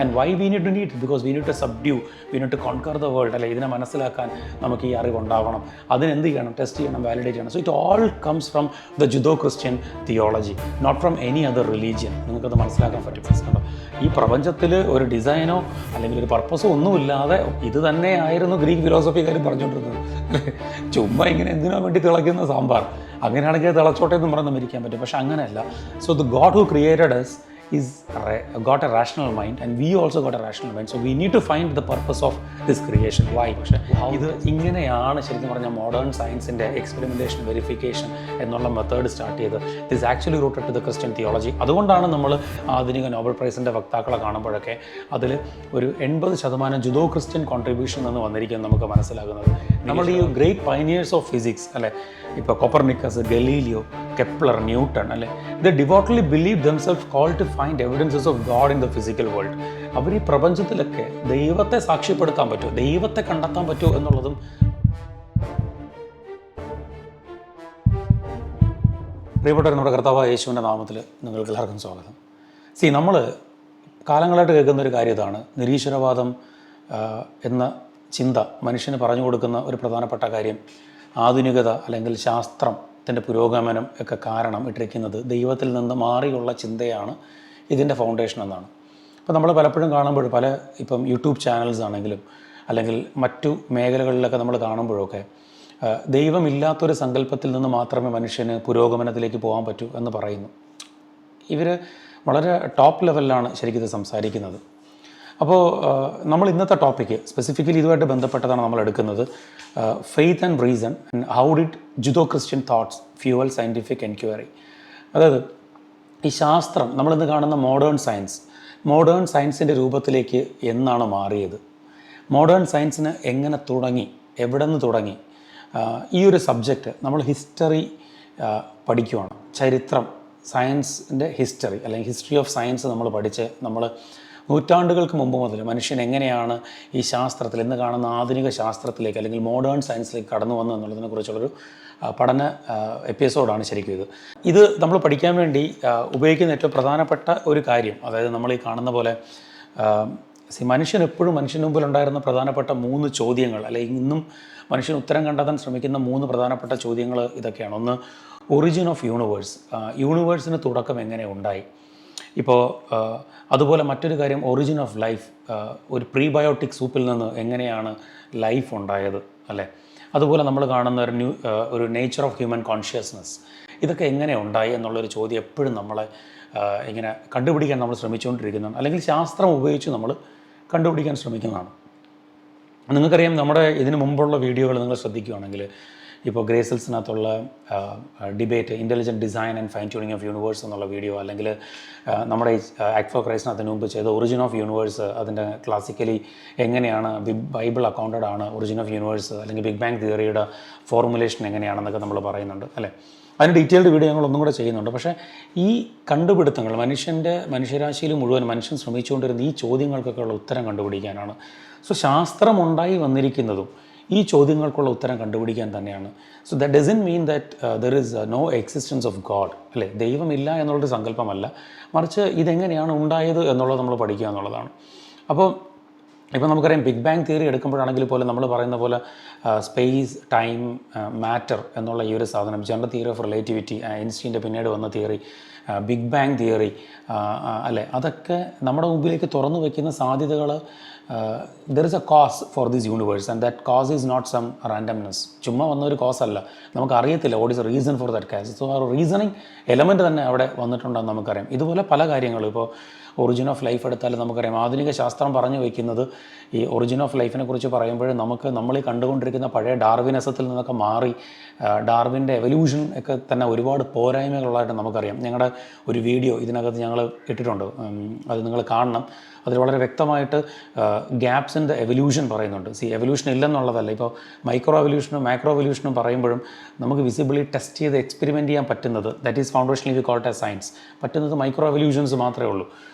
And why we need to need it? Because we need to subdue, we need to conquer the world. അല്ലെ, ഇതിനെ മനസ്സിലാക്കാൻ നമുക്ക് ഈ അറിവ് ഉണ്ടാവണം. അതിനെന്ത് ചെയ്യണം? ടെസ്റ്റ് ചെയ്യണം, വാലിഡേറ്റ് ചെയ്യണം. So it all comes from the Judeo Christian theology, not from any other religion. നിങ്ങൾക്കത് മനസ്സിലാക്കാൻ പറ്റും. കേട്ടോ, ഈ പ്രപഞ്ചത്തിൽ ഒരു ഡിസൈനോ അല്ലെങ്കിൽ ഒരു പർപ്പസോ ഒന്നുമില്ലാതെ ഇത് തന്നെയായിരുന്നു ഗ്രീക്ക് ഫിലോസഫിക്കാരും പറഞ്ഞുകൊണ്ടിരുന്നത്. ചുമ്മാ ഇങ്ങനെ എന്തിനോ വേണ്ടി തിളയ്ക്കുന്ന സാമ്പാർ, അങ്ങനെയാണെങ്കിൽ തിളച്ചോട്ടെ എന്ന് പറഞ്ഞ് മരിക്കാൻ പറ്റും. പക്ഷെ അങ്ങനെയല്ല. So the God who created us is got a rational mind, and we also got a rational mind. So we need to find the purpose of this creation. Why? പക്ഷേ ഇത് ഇങ്ങനെയാണ് ശരിക്കും പറഞ്ഞാൽ മോഡേൺ സയൻസിൻ്റെ എക്സ്പെരിമെൻറ്റേഷൻ, വെരിഫിക്കേഷൻ എന്നുള്ള method start ചെയ്ത് this actually rooted to the Christian theology. അതുകൊണ്ടാണ് നമ്മൾ ആധുനിക നോബൽ പ്രൈസിൻ്റെ വക്താക്കളെ കാണുമ്പോഴൊക്കെ അതിൽ ഒരു 80% ജുഡോ ക്രിസ്ത്യൻ കോൺട്രിബ്യൂഷൻ എന്ന് വന്നിരിക്കുന്നത് നമുക്ക് മനസ്സിലാകുന്നത്. നമ്മൾ ഈ ഗ്രേറ്റ് പൈനിയേഴ്സ് ഓഫ് ഫിസിക്സ്, അല്ലെ, ഇപ്പോൾ കൊപ്പർനിക്കസ്, ഗലീലിയോ, കെപ്ലർ, ന്യൂട്ടൺ, അല്ലെ, the devoutly believe themselves called to find evidences of God in the physical world. അവർ ഈ പ്രപഞ്ചത്തിലൊക്കെ ദൈവത്തെ സാക്ഷ്യപ്പെടുത്താൻ പറ്റുമോ, ദൈവത്തെ കണ്ടെത്താൻ പറ്റുമോ എന്നുള്ളതും. പ്രിയപ്പെട്ടവർ, നമ്മുടെ കർത്താവായ യേശുവിൻ്റെ നാമത്തിൽ നിങ്ങൾക്ക് എല്ലാവർക്കും സ്വാഗതം. നമ്മൾ കാലങ്ങളായിട്ട് കേൾക്കുന്ന ഒരു കാര്യം ഇതാണ്. നിരീശ്വരവാദം എന്ന ചിന്ത മനുഷ്യന് പറഞ്ഞു കൊടുക്കുന്ന ഒരു പ്രധാനപ്പെട്ട കാര്യം, ആധുനികത അല്ലെങ്കിൽ ശാസ്ത്രത്തിൻ്റെ പുരോഗമനം ഒക്കെ കാരണം ഇട്ടിരിക്കുന്നത് ദൈവത്തിൽ നിന്ന് മാറിയുള്ള ചിന്തയാണ് ഇതിൻ്റെ ഫൗണ്ടേഷൻ എന്നാണ്. ഇപ്പോൾ നമ്മൾ പലപ്പോഴും കാണുമ്പോൾ ഇപ്പം യൂട്യൂബ് ചാനൽസ് ആണെങ്കിലും അല്ലെങ്കിൽ മറ്റു മേഖലകളിലൊക്കെ നമ്മൾ കാണുമ്പോഴൊക്കെ ദൈവമില്ലാത്തൊരു സങ്കല്പത്തിൽ നിന്ന് മാത്രമേ മനുഷ്യന് പുരോഗമനത്തിലേക്ക് പോകാൻ പറ്റൂ എന്ന് പറയുന്നു. ഇവർ വളരെ ടോപ്പ് ലെവലിലാണ് ശരിക്കും ഇത് സംസാരിക്കുന്നത്. അപ്പോൾ നമ്മൾ ഇന്നത്തെ ടോപ്പിക്ക് സ്പെസിഫിക്കലി ഇതുമായിട്ട് ബന്ധപ്പെട്ടതാണ് നമ്മൾ എടുക്കുന്നത്. Faith and reason and how did judo Christian thoughts fuel scientific enquiry. അതായത് ഈ ശാസ്ത്രം, നമ്മളിന്ന് കാണുന്ന മോഡേൺ സയൻസിൻ്റെ രൂപത്തിലേക്ക് എന്നാണ് മാറിയത്? മോഡേൺ സയൻസിന് എങ്ങനെ തുടങ്ങി, എവിടെ നിന്ന് തുടങ്ങി? ഈ ഒരു സബ്ജക്റ്റ് നമ്മൾ ഹിസ്റ്ററി പഠിക്കുവാണ്. ചരിത്രം, സയൻസിൻ്റെ ഹിസ്റ്ററി അല്ലെങ്കിൽ ഹിസ്റ്ററി ഓഫ് സയൻസ് നമ്മൾ പഠിച്ച് നമ്മൾ നൂറ്റാണ്ടുകൾക്ക് മുമ്പ് മുതൽ മനുഷ്യൻ എങ്ങനെയാണ് ഈ ശാസ്ത്രത്തിൽ, ഇന്ന് കാണുന്ന ആധുനിക ശാസ്ത്രത്തിലേക്ക് അല്ലെങ്കിൽ മോഡേൺ സയൻസിലേക്ക് കടന്നു വന്നു എന്നുള്ളതിനെ കുറിച്ചുള്ളൊരു പഠന എപ്പിസോഡാണ് ശരിക്കും ഇത് നമ്മൾ പഠിക്കാൻ വേണ്ടി ഉപയോഗിക്കുന്ന ഏറ്റവും പ്രധാനപ്പെട്ട ഒരു കാര്യം. അതായത് നമ്മൾ ഈ കാണുന്ന പോലെ മനുഷ്യൻ എപ്പോഴും മനുഷ്യന് മുമ്പിലുണ്ടായിരുന്ന പ്രധാനപ്പെട്ട 3 ചോദ്യങ്ങൾ, അല്ലെങ്കിൽ ഇന്നും മനുഷ്യൻ ഉത്തരം കണ്ടെത്താൻ ശ്രമിക്കുന്ന 3 പ്രധാനപ്പെട്ട ചോദ്യങ്ങൾ ഇതൊക്കെയാണ്. ഒന്ന്, ഒറിജിൻ ഓഫ് യൂണിവേഴ്സ്, യൂണിവേഴ്സിന് തുടക്കം എങ്ങനെ ഉണ്ടായി? ഇപ്പോൾ അതുപോലെ മറ്റൊരു കാര്യം, ഒറിജിൻ ഓഫ് ലൈഫ്, ഒരു പ്രീബയോട്ടിക് സൂപ്പിൽ നിന്ന് എങ്ങനെയാണ് ലൈഫ് ഉണ്ടായത്, അല്ലേ? അതുപോലെ നമ്മൾ കാണുന്ന ഒരു നേച്ചർ ഓഫ് ഹ്യൂമൻ കോൺഷ്യസ്നസ്, ഇതൊക്കെ എങ്ങനെ ഉണ്ടായി എന്നുള്ളൊരു ചോദ്യം എപ്പോഴും നമ്മളെ ഇങ്ങനെ കണ്ടുപിടിക്കാൻ നമ്മൾ ശ്രമിച്ചുകൊണ്ടിരിക്കുന്നതാണ്, അല്ലെങ്കിൽ ശാസ്ത്രം ഉപയോഗിച്ച് നമ്മൾ കണ്ടുപിടിക്കാൻ ശ്രമിക്കുന്നതാണ്. നിങ്ങൾക്കറിയാം, നമ്മുടെ ഇതിന് മുമ്പുള്ള വീഡിയോകൾ നിങ്ങൾ ശ്രദ്ധിക്കുകയാണെങ്കിൽ, ഇപ്പോൾ ഗ്രേസൽസിനകത്തുള്ള debate, intelligent design and fine tuning of universe എന്നുള്ള വീഡിയോ, അല്ലെങ്കിൽ നമ്മുടെ ഈ ആക്ട് ഫോർ ക്രൈസ്റ്റിനകത്തിന് മുമ്പ് ചെയ്ത ഒറിജിൻ ഓഫ് യൂണിവേഴ്സ്, അതിൻ്റെ ക്ലാസിക്കലി എങ്ങനെയാണ് ബൈബിൾ അക്കൗണ്ടഡ് ആണ് ഒറിജിൻ ഓഫ് യൂണിവേഴ്സ്, അല്ലെങ്കിൽ ബിഗ് ബാങ് തിയറിയുടെ ഫോർമുലേഷൻ എങ്ങനെയാണെന്നൊക്കെ നമ്മൾ പറയുന്നുണ്ട്, അല്ലേ? അതിന് ഡീറ്റെയിൽഡ് വീഡിയോ ഞങ്ങൾ ഒന്നും കൂടെ ചെയ്യുന്നുണ്ട്. പക്ഷേ ഈ കണ്ടുപിടുത്തങ്ങൾ മനുഷ്യരാശിയിൽ മുഴുവൻ മനുഷ്യൻ ശ്രമിച്ചുകൊണ്ടിരുന്ന ഈ ചോദ്യങ്ങൾക്കൊക്കെ ഉള്ള ഉത്തരം കണ്ടുപിടിക്കാനാണ്. സോ ശാസ്ത്രമുണ്ടായി വന്നിരിക്കുന്നതും ഈ ചോദ്യങ്ങൾക്കുള്ള ഉത്തരം കണ്ടുപിടിക്കാൻ തന്നെയാണ്. So that doesn't mean that there is no existence of God, അല്ലേ? ദൈവമില്ല എന്നുള്ളൊരു സങ്കല്പമല്ല, മറിച്ച് ഇതെങ്ങനെയാണ് ഉണ്ടായത് എന്നുള്ളത് നമ്മൾ പഠിക്കുക എന്നുള്ളതാണ്. ഇപ്പോൾ നമുക്കറിയാം, ബിഗ് ബാങ് തിയറി എടുക്കുമ്പോഴാണെങ്കിൽ പോലും നമ്മൾ പറയുന്ന പോലെ സ്പേസ്, ടൈം, മാറ്റർ എന്നുള്ള ഈ ഒരു സാധനം, ജനറൽ തിയറി ഓഫ് റിലേറ്റിവിറ്റി, ഐൻസ്റ്റീൻ്റെ പിന്നീട് വന്ന തിയറി, ബിഗ് ബാങ് തിയറി, അല്ലേ? അതൊക്കെ നമ്മുടെ മുമ്പിലേക്ക് തുറന്നു വയ്ക്കുന്ന സാധ്യതകൾ. There is a cause for this universe and that cause is not some randomness. ചുമ്മാ വന്നൊരു കോസ് അല്ല, നമുക്കറിയത്തില്ല what is a reason for that cause. So ആ റീസണിങ് എലമെൻറ്റ് തന്നെ അവിടെ വന്നിട്ടുണ്ടെന്ന് നമുക്കറിയാം. ഇതുപോലെ പല കാര്യങ്ങളും, ഇപ്പോൾ ഒറിജിൻ ഓഫ് ലൈഫ് എടുത്താലും നമുക്കറിയാം, ആധുനിക ശാസ്ത്രം പറഞ്ഞു വയ്ക്കുന്നത് ഈ ഒറിജിൻ ഓഫ് ലൈഫിനെ കുറിച്ച് പറയുമ്പോൾ നമ്മൾ ഈ കണ്ടുകൊണ്ടിരിക്കുന്ന പഴയ ഡാർവിനിസത്തിൽ നിന്നൊക്കെ മാറി ഡാർവിൻ്റെ എവല്യൂഷൻ ഒക്കെ തന്നെ ഒരുപാട് പോരായ്മകളുള്ളതായിട്ട് നമുക്കറിയാം. ഞങ്ങളുടെ ഒരു വീഡിയോ ഇതിനകത്ത് ഞങ്ങൾ ഇട്ടിട്ടുണ്ട്, അത് നിങ്ങൾ കാണണം. അതിൽ വളരെ വ്യക്തമായിട്ട് ഗ്യാപ്സ് ഇൻ ദ എവല്യൂഷൻ പറയുന്നുണ്ട്. എവല്യൂഷൻ ഇല്ലെന്നുള്ളതല്ല, ഇപ്പോൾ മൈക്രോ എവല്യൂഷനും മാക്രോ എവല്യൂഷനും പറയുമ്പോഴും നമുക്ക് വിസിബിളി ടെസ്റ്റ് ചെയ്ത് എക്സ്പെരിമെൻറ്റ് ചെയ്യാൻ പറ്റുന്നത്, that is foundationally we called as science, പറ്റുന്നത് മൈക്രോ എവല്യൂഷൻസ് മാത്രമേ ഉള്ളൂ.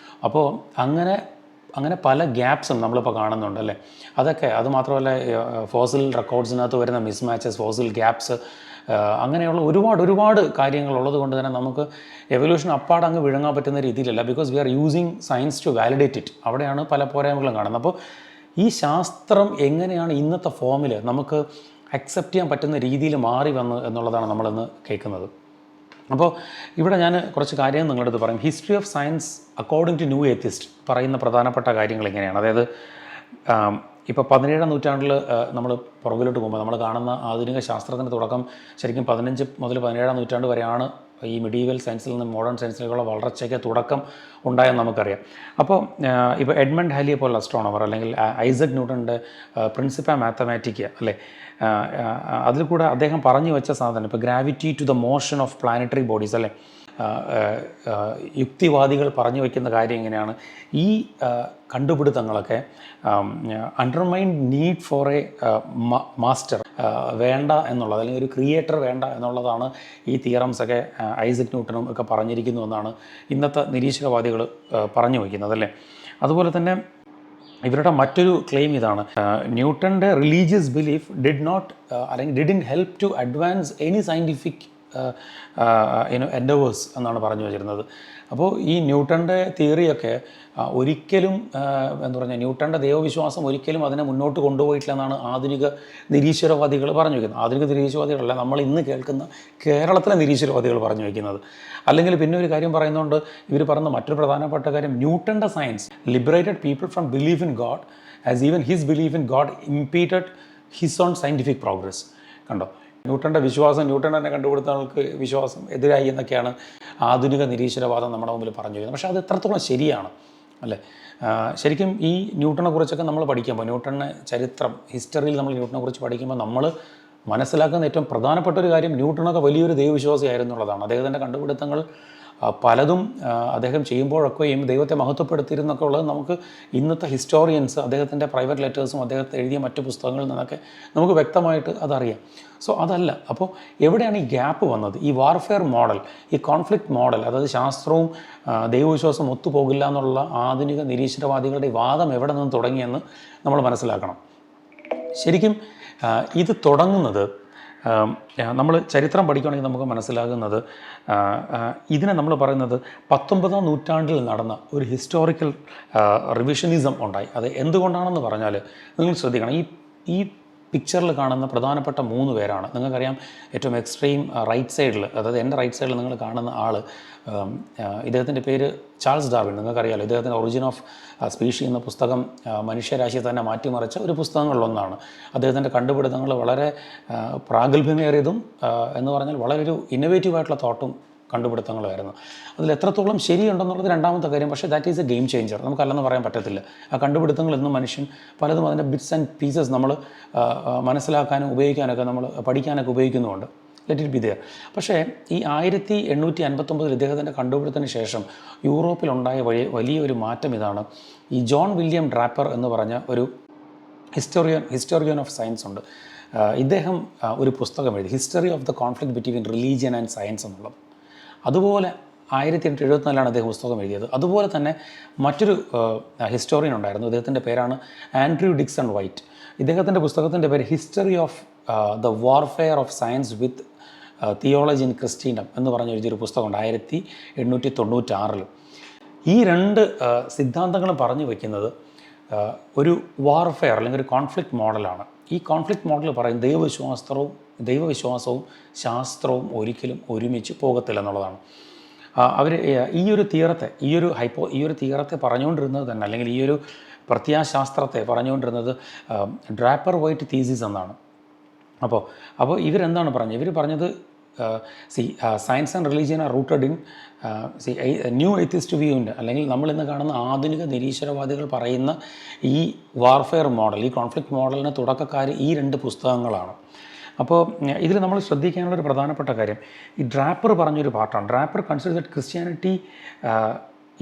അപ്പോൾ അങ്ങനെ പല ഗ്യാപ്സും നമ്മളിപ്പോൾ കാണുന്നുണ്ട്, അല്ലേ? അത് മാത്രമല്ല, ഫോസിൽ റെക്കോർഡ്സിനകത്ത് വരുന്ന മിസ്മാച്ചസ്, ഫോസിൽ ഗ്യാപ്സ്, അങ്ങനെയുള്ള ഒരുപാട് കാര്യങ്ങളുള്ളത് കൊണ്ട് തന്നെ നമുക്ക് എവല്യൂഷൻ അപ്പാടെ അങ്ങ് വിഴുങ്ങാൻ പറ്റുന്ന രീതിയിലല്ല. Because we are using science to validate it. അവിടെയാണ് പല പോരായ്മകളും കാണുന്നത്. അപ്പോൾ ഈ ശാസ്ത്രം എങ്ങനെയാണ് ഇന്നത്തെ ഫോമിൽ നമുക്ക് അക്സെപ്റ്റ് ചെയ്യാൻ പറ്റുന്ന രീതിയിൽ മാറി വന്നു എന്നുള്ളതാണ് നമ്മളിന്ന് കേൾക്കുന്നത്. അപ്പോൾ ഇവിടെ ഞാൻ കുറച്ച് കാര്യം നിങ്ങളുടെ അടുത്ത് പറയും. History of science according to new atheist പറയുന്ന പ്രധാനപ്പെട്ട കാര്യങ്ങൾ ഇങ്ങനെയാണ്. അതായത് ഇപ്പോൾ 17-ാം നൂറ്റാണ്ടിൽ നമ്മൾ പുറകിലോട്ട് പോകുമ്പോൾ നമ്മൾ കാണുന്ന ആധുനിക ശാസ്ത്രത്തിൻ്റെ തുടക്കം ശരിക്കും 15 മുതൽ 17-ാം നൂറ്റാണ്ട് വരെയാണ് ഈ മിഡീവൽ സയൻസിൽ നിന്ന് മോഡേൺ സയൻസിലേക്കുള്ള വളർച്ചയ്ക്ക് തുടക്കം ഉണ്ടായെന്ന് നമുക്കറിയാം. അപ്പോൾ ഇപ്പോൾ എഡ്മണ്ട് ഹാലിയെ പോലുള്ള അസ്ട്രോണമർ, അല്ലെങ്കിൽ ഐസക് ന്യൂട്ടൻ്റെ പ്രിൻസിപ്പ മാത്തമാറ്റിക്ക, അല്ലേ, അതിൽ കൂടെ അദ്ദേഹം പറഞ്ഞു വെച്ച സാധനം ഇപ്പോൾ gravity to the motion of planetary bodies, അല്ലേ, യുക്തിവാദികൾ പറഞ്ഞു വയ്ക്കുന്ന കാര്യം ഇങ്ങനെയാണ്. ഈ കണ്ടുപിടുത്തങ്ങളൊക്കെ undermine need for a master വേണ്ട എന്നുള്ളത്, അല്ലെങ്കിൽ ഒരു ക്രിയേറ്റർ വേണ്ട എന്നുള്ളതാണ് ഈ തിയറംസൊക്കെ ഐസക് ന്യൂട്ടനും ഒക്കെ പറഞ്ഞിരിക്കുന്നു എന്നാണ് ഇന്നത്തെ നിരീശ്വരവാദികൾ പറഞ്ഞു വയ്ക്കുന്നത്, അല്ലേ. അതുപോലെ തന്നെ ഇവരുടെ മറ്റൊരു ക്ലെയിം ഇതാണ്, ന്യൂട്ടൻ്റെ റിലീജിയസ് ബിലീഫ് അല്ലെങ്കിൽ didn't help to advance any scientific endeavours എന്നാണ് പറഞ്ഞു വച്ചിരുന്നത്. അപ്പോൾ ഈ ന്യൂട്ടൻ്റെ തിയറിയൊക്കെ ഒരിക്കലും എന്താ പറഞ്ഞാൽ ന്യൂട്ടൻ്റെ ദൈവവിശ്വാസം ഒരിക്കലും അതിനെ മുന്നോട്ട് കൊണ്ടുപോയിട്ടില്ല എന്നാണ് ആധുനിക നിരീശ്വരവാദികൾ പറഞ്ഞു വയ്ക്കുന്നത്. ആധുനിക നിരീശ്വരവാദികളല്ല, നമ്മൾ ഇന്ന് കേൾക്കുന്ന കേരളത്തിലെ നിരീശ്വരവാദികൾ പറഞ്ഞു വയ്ക്കുന്നത്. അല്ലെങ്കിൽ പിന്നെ ഒരു കാര്യം പറയുന്നതുകൊണ്ട് ഇവർ പറയുന്ന മറ്റൊരു പ്രധാനപ്പെട്ട കാര്യം, ന്യൂട്ടൻ്റെ science liberated people from believe in God as even his believe in God impeded his own scientific progress. കണ്ടോ, ന്യൂട്ടൻ്റെ വിശ്വാസം, ന്യൂട്ടൻ തന്നെ കണ്ടുപിടുത്ത ആൾക്ക് വിശ്വാസം എതിരായി എന്നൊക്കെയാണ് ആധുനിക നിരീശ്വരവാദം നമ്മുടെ മുമ്പിൽ പറഞ്ഞു വരുന്നത്. പക്ഷേ അത് എത്രത്തോളം ശരിയാണ്, അല്ലേ. ശരിക്കും ഈ ന്യൂട്ടനെ കുറിച്ചൊക്കെ നമ്മൾ പഠിക്കുമ്പോൾ, ന്യൂട്ടൻ്റെ ചരിത്രം, ഹിസ്റ്ററിയിൽ നമ്മൾ ന്യൂട്ടനെ കുറിച്ച് പഠിക്കുമ്പോൾ നമ്മൾ മനസ്സിലാക്കുന്ന ഏറ്റവും പ്രധാനപ്പെട്ട ഒരു കാര്യം, ന്യൂട്ടനൊക്കെ വലിയൊരു ദൈവവിശ്വാസിയായിരുന്നു എന്നുള്ളതാണ്. അദ്ദേഹത്തിൻ്റെ കണ്ടുപിടുത്തങ്ങൾ പലതും അദ്ദേഹം ചെയ്യുമ്പോഴൊക്കെയും ദൈവത്തെ മഹത്വപ്പെടുത്തിയിരുന്നൊക്കെ ഉള്ളത് നമുക്ക് ഇന്നത്തെ ഹിസ്റ്റോറിയൻസ്, അദ്ദേഹത്തിൻ്റെ പ്രൈവറ്റ് ലെറ്റേഴ്സും അദ്ദേഹത്തെ എഴുതിയ മറ്റു പുസ്തകങ്ങളിൽ നിന്നൊക്കെ നമുക്ക് വ്യക്തമായിട്ട് അതറിയാം. സോ അതല്ല. അപ്പോൾ എവിടെയാണ് ഈ ഗ്യാപ്പ് വന്നത്? ഈ വാർഫെയർ മോഡൽ, ഈ കോൺഫ്ലിക്റ്റ് മോഡൽ, അതായത് ശാസ്ത്രവും ദൈവവിശ്വാസവും ഒത്തുപോകില്ല എന്നുള്ള ആധുനിക നിരീശ്വരവാദികളുടെ വാദം എവിടെ നിന്ന് തുടങ്ങിയെന്ന് നമ്മൾ മനസ്സിലാക്കണം. ശരിക്കും ഇത് തുടങ്ങുന്നത്, നമ്മൾ ചരിത്രം പഠിക്കുകയാണെങ്കിൽ നമുക്ക് മനസ്സിലാകുന്നത്, ഇതിനെ നമ്മൾ പറയുന്നത് 19-ാം നൂറ്റാണ്ടിൽ നടന്ന ഒരു ഹിസ്റ്റോറിക്കൽ റിവിഷനിസം ഉണ്ടായി. അത് എന്തുകൊണ്ടാണെന്ന് പറഞ്ഞാൽ നിങ്ങൾ ശ്രദ്ധിക്കണം. ഈ പിക്ചറിൽ കാണുന്ന പ്രധാനപ്പെട്ട 3 പേരാണ്. നിങ്ങൾക്കറിയാം, ഏറ്റവും എക്സ്ട്രീം റൈറ്റ് സൈഡിൽ, അതായത് എൻ്റെ റൈറ്റ് സൈഡിൽ നിങ്ങൾ കാണുന്ന ആൾ, ഇദ്ദേഹത്തിൻ്റെ പേര് ചാൾസ് ഡാർവിൻ. നിങ്ങൾക്കറിയാമല്ലോ, ഇദ്ദേഹത്തിൻ്റെ ഒറിജിൻ ഓഫ് സ്പീഷി എന്ന പുസ്തകം മനുഷ്യരാശിയെ തന്നെ മാറ്റിമറിച്ച ഒരു പുസ്തകങ്ങളിലൊന്നാണ്. അദ്ദേഹത്തിൻ്റെ കണ്ടുപിടുത്തങ്ങൾ വളരെ പ്രാഗൽഭ്യമേറിയതും എന്ന് പറഞ്ഞാൽ വളരെ ഒരു ഇന്നോവേറ്റീവായിട്ടുള്ള തോട്ടും കണ്ടുപിടുത്തങ്ങളായിരുന്നു. അതിൽ എത്രത്തോളം ശരിയുണ്ടെന്നുള്ളത് രണ്ടാമത്തെ കാര്യം. പക്ഷേ that is a game changer, നമുക്കല്ലെന്ന് പറയാൻ പറ്റത്തില്ല. ആ കണ്ടുപിടുത്തങ്ങൾ എന്നും മനുഷ്യൻ പലതും അതിൻ്റെ ബിറ്റ്സ് ആൻഡ് പീസസ് നമ്മൾ മനസ്സിലാക്കാനും ഉപയോഗിക്കാനൊക്കെ, നമ്മൾ പഠിക്കാനൊക്കെ ഉപയോഗിക്കുന്നുമുണ്ട്. Let it be there. പക്ഷേ ഈ 1859 ഇദ്ദേഹത്തിൻ്റെ കണ്ടുപിടുത്തത്തിന് ശേഷം യൂറോപ്പിലുണ്ടായ വലിയൊരു മാറ്റം ഇതാണ്. ഈ ജോൺ വില്യം ഡ്രാപ്പർ എന്ന് പറഞ്ഞ ഒരു ഹിസ്റ്റോറിയൻ ഓഫ് സയൻസ് ഉണ്ട്. ഇദ്ദേഹം ഒരു പുസ്തകം എഴുതി, history of the conflict between religion and science എന്നുള്ളത്. അതുപോലെ 1874 അദ്ദേഹം പുസ്തകം എഴുതിയത്. അതുപോലെ തന്നെ മറ്റൊരു ഹിസ്റ്റോറിയൻ ഉണ്ടായിരുന്നു, അദ്ദേഹത്തിൻ്റെ പേരാണ് ആൻഡ്രൂ ഡിക്സൺ വൈറ്റ്. ഇദ്ദേഹത്തിൻ്റെ പുസ്തകത്തിൻ്റെ പേര് history of the warfare of science with theology in Christendom എന്ന് പറഞ്ഞ് എഴുതിയൊരു പുസ്തകമുണ്ട് 1896. ഈ 2 സിദ്ധാന്തങ്ങളും പറഞ്ഞു വയ്ക്കുന്നത് ഒരു വാർഫെയർ അല്ലെങ്കിൽ ഒരു കോൺഫ്ലിക്റ്റ് മോഡലാണ്. ഈ കോൺഫ്ലിക്റ്റ് മോഡൽ പറയും ദൈവവിശ്വാസവും ശാസ്ത്രവും ഒരിക്കലും ഒരുമിച്ച് പോകത്തില്ല എന്നുള്ളതാണ്. അവർ ഈ ഒരു തിയറത്തെ പറഞ്ഞുകൊണ്ടിരുന്നത് തന്നെ, അല്ലെങ്കിൽ ഈ ഒരു പ്രത്യാശാസ്ത്രത്തെ പറഞ്ഞുകൊണ്ടിരുന്നത് ഡ്രാപ്പർ വൈറ്റ് തീസിസ് എന്നാണ്. അപ്പോൾ ഇവരെന്താണ് പറഞ്ഞത്? ഇവർ പറഞ്ഞത് science and religion are rooted in new atheist വ്യൂവിൻ്റെ, അല്ലെങ്കിൽ നമ്മളിന്ന് കാണുന്ന ആധുനിക നിരീശ്വരവാദികൾ പറയുന്ന ഈ വാർഫെയർ മോഡൽ, ഈ കോൺഫ്ലിക്റ്റ് മോഡലിന് തുടക്കക്കാർ ഈ 2 പുസ്തകങ്ങളാണ്. അപ്പോൾ ഇതിൽ നമ്മൾ ശ്രദ്ധിക്കാനുള്ള ഒരു പ്രധാനപ്പെട്ട കാര്യം, ഈ ഡ്രാപ്പർ പറഞ്ഞൊരു പാർട്ടാണ്. Draper consider that Christianity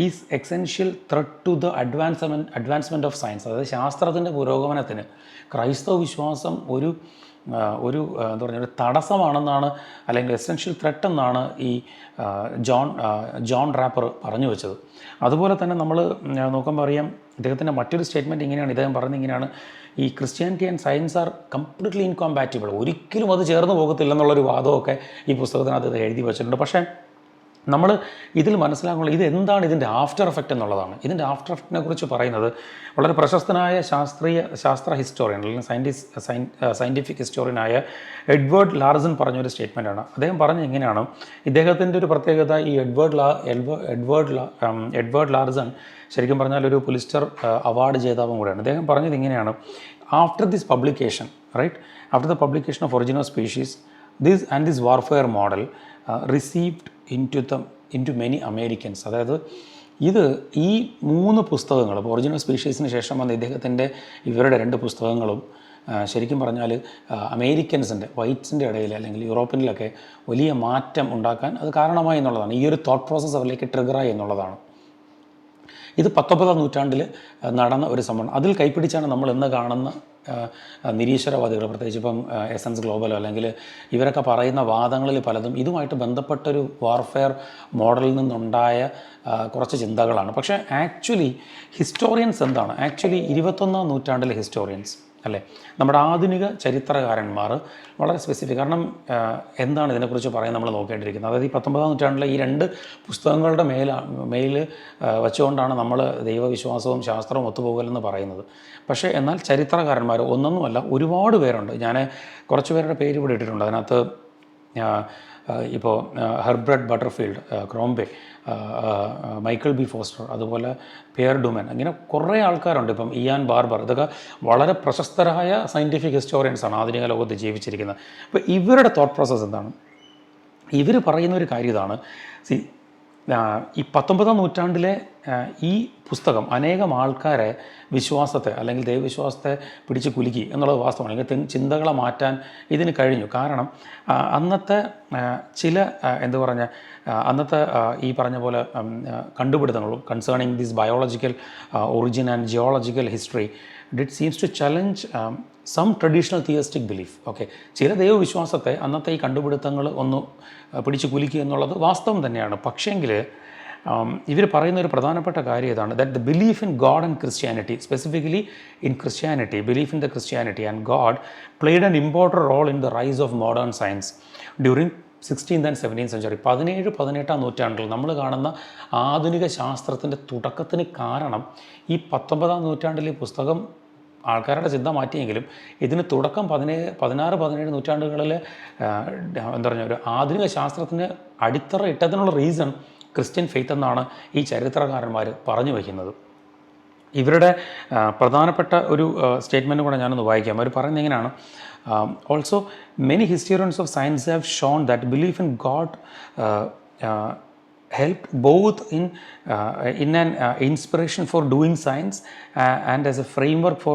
is essential threat to the advancement of science. അതായത് ശാസ്ത്രത്തിൻ്റെ പുരോഗമനത്തിന് ക്രൈസ്തവ വിശ്വാസം ഒരു എന്താ പറയുക ഒരു തടസ്സമാണെന്നാണ്, അല്ലെങ്കിൽ എസെൻഷ്യൽ ത്രെട്ട് എന്നാണ് ഈ ജോൺ റാപ്പർ പറഞ്ഞു വെച്ചത്. അതുപോലെ തന്നെ നമ്മൾ നോക്കുമ്പോൾ അറിയാം, ഇദ്ദേഹത്തിൻ്റെ മറ്റൊരു സ്റ്റേറ്റ്മെൻറ്റ് ഇങ്ങനെയാണ്. ഇദ്ദേഹം പറഞ്ഞത് ഇങ്ങനെയാണ്: ഈ Christianity and science are completely incompatible, ഒരിക്കലും അത് ചേർന്ന് പോകത്തില്ലെന്നുള്ളൊരു വാദമൊക്കെ ഈ പുസ്തകത്തിനകത്ത് എഴുതി വെച്ചിട്ടുണ്ട്. പക്ഷേ നമ്മൾ ഇതിൽ മനസ്സിലാക്കുമ്പോൾ ഇതെന്താണ് ഇതിൻ്റെ ആഫ്റ്റർ എഫക്റ്റ് എന്നുള്ളതാണ്. ഇതിൻ്റെ ആഫ്റ്റർ എഫക്റ്റിനെ കുറിച്ച് പറയുന്നത് വളരെ പ്രശസ്തനായ ശാസ്ത്ര ഹിസ്റ്റോറിയൻ, അല്ലെങ്കിൽ സയൻറ്റിഫിക് ഹിസ്റ്റോറിയനായ എഡ്വേർഡ് ലാർസൺ പറഞ്ഞൊരു സ്റ്റേറ്റ്മെൻറ്റാണ്. അദ്ദേഹം പറഞ്ഞത് എങ്ങനെയാണ്, ഇദ്ദേഹത്തിൻ്റെ ഒരു പ്രത്യേകത, ഈ എഡ്വേർഡ് ലാർസൺ ശരിക്കും പറഞ്ഞാൽ ഒരു പുലിസ്റ്റർ അവാർഡ് ജേതാവും കൂടെയാണ്. അദ്ദേഹം പറഞ്ഞത് ഇങ്ങനെയാണ്: after this publication, right, after the publication of original species, this warfare model received into many Americans. അതായത് ഈ 3 പുസ്തകങ്ങൾ, ഇപ്പോൾ ഒറിജിനൽ സ്പീഷീസിന് ശേഷം വന്ന ഇവരുടെ 2 പുസ്തകങ്ങളും ശരിക്കും പറഞ്ഞാൽ അമേരിക്കൻസിൻ്റെ, വൈറ്റ്സിൻ്റെ ഇടയിൽ അല്ലെങ്കിൽ യൂറോപ്പിലൊക്കെ വലിയ മാറ്റം ഉണ്ടാക്കാൻ അത് കാരണമായി എന്നുള്ളതാണ്. ഈ ഒരു തോട്ട് പ്രോസസ്സ് അവരിലേക്ക് ട്രിഗറായി എന്നുള്ളതാണ്. ഇത് 19-ാം നൂറ്റാണ്ടിൽ നടന്ന ഒരു സംഭവം. അതിൽ കൈപ്പിടിച്ചാണ് നമ്മൾ ഇന്ന് കാണുന്ന നിരീശ്വരവാദികൾ, പ്രത്യേകിച്ച് ഇപ്പം എസൻസ് ഗ്ലോബലോ അല്ലെങ്കിൽ ഇവരൊക്കെ പറയുന്ന വാദങ്ങളിൽ പലതും ഇതുമായിട്ട് ബന്ധപ്പെട്ടൊരു വാർഫെയർ മോഡലിൽ നിന്നുണ്ടായ കുറച്ച് ചിന്തകളാണ്. പക്ഷേ ആക്ച്വലി ഹിസ്റ്റോറിയൻസ് എന്താണ്? ആക്ച്വലി 21-ാം നൂറ്റാണ്ടിലെ ഹിസ്റ്റോറിയൻസ് അല്ലേ, നമ്മുടെ ആധുനിക ചരിത്രകാരന്മാർ വളരെ സ്പെസിഫിക്. കാരണം എന്താണ് ഇതിനെക്കുറിച്ച് പറയാൻ നമ്മൾ നോക്കേണ്ടിയിരിക്കുന്നത്? അതായത് ഈ 19-ാം നൂറ്റാണ്ടിലെ ഈ 2 പുസ്തകങ്ങളുടെ മേൽ വെച്ചുകൊണ്ടാണ് നമ്മൾ ദൈവവിശ്വാസവും ശാസ്ത്രവും ഒത്തുപോകലെന്ന് പറയുന്നത്. പക്ഷേ എന്നാൽ ചരിത്രകാരന്മാർ ഒന്നൊന്നുമല്ല, ഒരുപാട് പേരുണ്ട്. ഞാൻ കുറച്ച് പേരുടെ പേര് ഇവിടെ ഇട്ടിട്ടുണ്ട്. അതിനകത്ത് ഇപ്പോൾ Herbert Butterfield, Crombie, Michael B Foster, അതുപോലെ പിയർ ഡുമൻ, അങ്ങനെ കുറേ ആൾക്കാരുണ്ട്. ഇപ്പം ഇയാൻ ബാർബർ, ഇതൊക്കെ വളരെ പ്രശസ്തരായ സയൻറ്റിഫിക് ഹിസ്റ്റോറിയൻസാണ് ആധുനിക ലോകത്ത് ജീവിച്ചിരിക്കുന്നത്. അപ്പോൾ ഇവരുടെ തോട്ട് പ്രോസസ്സ് എന്താണ്? ഇവർ പറയുന്ന ഒരു കാര്യം ഇതാണ്. ഈ 19-ാം നൂറ്റാണ്ടിലെ ഈ പുസ്തകം അനേകം ആൾക്കാരെ വിശ്വാസത്തെ അല്ലെങ്കിൽ ദൈവവിശ്വാസത്തെ പിടിച്ച് കുലുക്കി എന്നുള്ളത് വാസ്തവമാണ്. അല്ലെങ്കിൽ ചിന്തകളെ മാറ്റാൻ ഇതിന് കഴിഞ്ഞു. കാരണം അന്നത്തെ ചില അന്നത്തെ ഈ പറഞ്ഞ പോലെ കണ്ടുപിടുത്തങ്ങളും concerning this biological origin and geological history did seems to challenge some traditional theistic belief. Okay, ചില ദൈവവിശ്വാസത്തെ അന്നത്തെ ഈ കണ്ടുപിടുത്തങ്ങൾ ഒന്ന് പിടിച്ച് കുലുക്കി എന്നുള്ളത് വാസ്തവം തന്നെയാണ്. പക്ഷേങ്കിൽ ഇവർ പറയുന്ന ഒരു പ്രധാനപ്പെട്ട കാര്യം ഇതാണ്: that the belief in God and Christianity, specifically in Christianity, belief in the Christianity and God played an important role in the rise of modern science during 16th and 17th century. 17-18-ാം നൂറ്റാണ്ടിൽ നമ്മൾ കാണുന്ന ആധുനിക ശാസ്ത്രത്തിൻ്റെ തുടക്കത്തിന് കാരണം ഈ 19-ാം നൂറ്റാണ്ടിൽ ഈ പുസ്തകം ആൾക്കാരുടെ ചിന്ത മാറ്റിയെങ്കിലും ഇതിന് തുടക്കം 16-17 നൂറ്റാണ്ടുകളിൽ എന്താ പറയുക ഒരു ആധുനിക ശാസ്ത്രത്തിന് അടിത്തറ ഇട്ടതിനുള്ള റീസൺ ക്രിസ്ത്യൻ ഫെയ്ത്ത് എന്നാണ് ഈ ചരിത്രകാരന്മാർ പറഞ്ഞു വയ്ക്കുന്നത്. ഇവരുടെ പ്രധാനപ്പെട്ട ഒരു സ്റ്റേറ്റ്മെൻറ്റ് കൂടെ ഞാനൊന്ന് വായിക്കാം. അവർ പറയുന്നത് എങ്ങനെയാണ്: also many historians of science have shown that belief in God helped both in an inspiration for doing science and as a framework for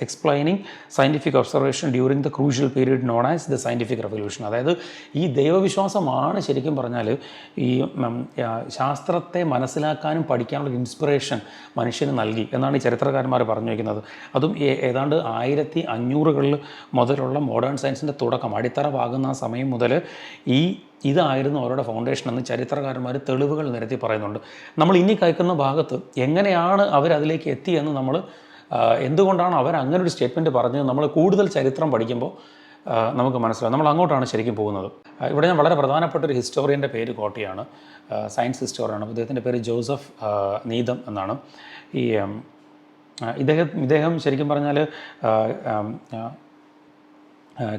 explaining scientific observation during the crucial period known as the scientific revolution. അതായത് ഈ ദൈവവിശ്വാസമാണ് ശരിക്കും പറഞ്ഞാൽ ഈ ശാസ്ത്രത്തെ മനസ്സിലാക്കാനും പഠിക്കാനുള്ള inspiration മനുഷ്യന് നൽകി എന്നാണ് ഈ ചരിത്രകാരന്മാർ പറഞ്ഞു വയ്ക്കുന്നത്. അതും ഏതാണ്ട് 1500-കളിൽ മുതലുള്ള മോഡേൺ സയൻസിൻ്റെ തുടക്കം, അടിത്തറ പാകുന്ന ആ സമയം മുതൽ ഇതായിരുന്നു അവരുടെ ഫൗണ്ടേഷൻ എന്ന് ചരിത്രകാരന്മാർ തെളിവുകൾ നിരത്തി പറയുന്നുണ്ട്. നമ്മൾ ഇനി കേൾക്കുന്ന ഭാഗത്ത് എങ്ങനെയാണ് അവരതിലേക്ക് എത്തിയെന്ന്, എന്തുകൊണ്ടാണ് അവർ അങ്ങനെ ഒരു സ്റ്റേറ്റ്മെൻറ്റ് പറഞ്ഞത്, നമ്മൾ കൂടുതൽ ചരിത്രം പഠിക്കുമ്പോൾ നമുക്ക് മനസ്സിലാവും. നമ്മൾ അങ്ങോട്ടാണ് ശരിക്കും പോകുന്നത്. ഇവിടെ ഞാൻ വളരെ പ്രധാനപ്പെട്ട ഒരു ഹിസ്റ്റോറിയൻ്റെ പേര് കോട്ടിയാണ്, സയൻസ് ഹിസ്റ്റോറിയാണ്. അദ്ദേഹത്തിൻ്റെ പേര് ജോസഫ് നീതം എന്നാണ്. ഇദ്ദേഹം ശരിക്കും പറഞ്ഞാൽ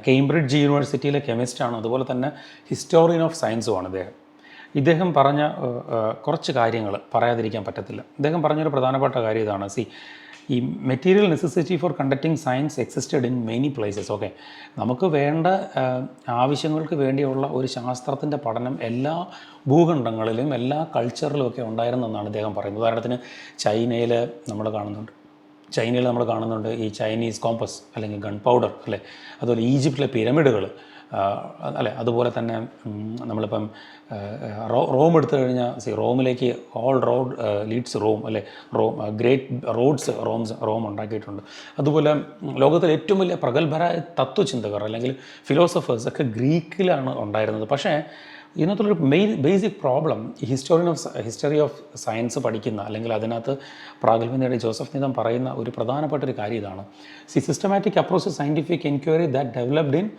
കേംബ്രിഡ്ജ് യൂണിവേഴ്സിറ്റിയിലെ കെമിസ്റ്റാണ്, അതുപോലെ തന്നെ ഹിസ്റ്റോറിയൻ ഓഫ് സയൻസുമാണ് ഇദ്ദേഹം പറഞ്ഞ കുറച്ച് കാര്യങ്ങൾ പറയാതിരിക്കാൻ പറ്റത്തില്ല. ഇദ്ദേഹം പറഞ്ഞൊരു പ്രധാനപ്പെട്ട കാര്യം ഇതാണ്: ഈ material necessity for conducting science existed in many places. Okay, നമുക്ക് വേണ്ട ആവശ്യങ്ങൾക്ക് വേണ്ടിയുള്ള ഒരു ശാസ്ത്രത്തിൻ്റെ പഠനം എല്ലാ ഭൂഖണ്ഡങ്ങളിലും എല്ലാ കൾച്ചറിലും ഒക്കെ ഉണ്ടായിരുന്നെന്നാണ് ഇദ്ദേഹം പറയുന്നത്. ഉദാഹരണത്തിന് ചൈനയിൽ നമ്മൾ കാണുന്നുണ്ട് ഈ ചൈനീസ് കോമ്പസ് അല്ലെങ്കിൽ ഗൺ പൗഡർ അല്ലേ, അതുപോലെ ഈജിപ്തിലെ പിരമിഡുകൾ, അല്ലേ? അതുപോലെ തന്നെ നമ്മളിപ്പം റോം എടുത്തു കഴിഞ്ഞാൽ റോമിലേക്ക് ഓൾ റോഡ് ലീഡ്സ് റോം, അല്ലേ? ഗ്രേറ്റ് റോഡ്സ് റോം ഉണ്ടാക്കിയിട്ടുണ്ട്. അതുപോലെ ലോകത്തിലെ ഏറ്റവും വലിയ പ്രഗത്ഭരായ തത്വചിന്തകർ അല്ലെങ്കിൽ ഫിലോസഫേഴ്സ് ഒക്കെ ഗ്രീക്കിലാണ് ഉണ്ടായിരുന്നത്. പക്ഷേ ഇതിനകത്തുള്ളൊരു ബേസിക് പ്രോബ്ലം, ഈ ഹിസ്റ്ററി ഓഫ് സയൻസ് പഠിക്കുന്ന അല്ലെങ്കിൽ അതിനകത്ത് പ്രാഗൽഭ്യം നേടിയ ജോസഫ് നീതം പറയുന്ന ഒരു പ്രധാനപ്പെട്ട ഒരു കാര്യം ഇതാണ്. Systematic approach scientific enquiry that developed in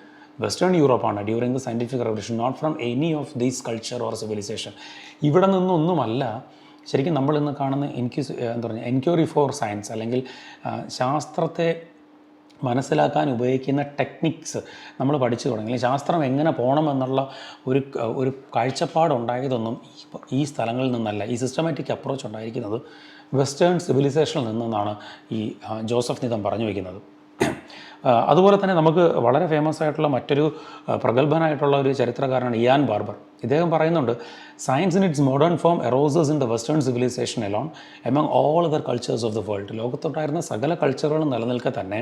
western യൂറോപ്പാണ് during the scientific revolution, not from any of these culture or civilisation. ഇവിടെ നിന്നൊന്നുമല്ല ശരിക്കും നമ്മൾ ഇന്ന് കാണുന്ന എൻക്വയറി ഫോർ സയൻസ് അല്ലെങ്കിൽ ശാസ്ത്രത്തെ മനസ്സിലാക്കാൻ ഉപയോഗിക്കുന്ന ടെക്നിക്സ് നമ്മൾ പഠിച്ചു തുടങ്ങി. ശാസ്ത്രം എങ്ങനെ പോകണമെന്നുള്ള ഒരു കാഴ്ചപ്പാടുണ്ടായതൊന്നും ഈ സ്ഥലങ്ങളിൽ നിന്നല്ല. ഈ സിസ്റ്റമാറ്റിക് അപ്രോച്ച് ഉണ്ടായിരിക്കുന്നത് വെസ്റ്റേൺ സിവിലൈസേഷനിൽ നിന്നാണ് ഈ ജോസഫ് നീതം പറഞ്ഞു വയ്ക്കുന്നത്. അതുപോലെ തന്നെ നമുക്ക് വളരെ ഫേമസ് ആയിട്ടുള്ള മറ്റൊരു പ്രഗത്ഭനായിട്ടുള്ള ഒരു ചരിത്രകാരനാണ് ഇയാൻ ബാർബർ. ഇദ്ദേഹം പറയുന്നുണ്ട്, science in its modern form arose in the western civilisation alone among all other cultures of the world. ലോകത്തുണ്ടായിരുന്ന സകല കൾച്ചറുകളും നിലനിൽക്കെ തന്നെ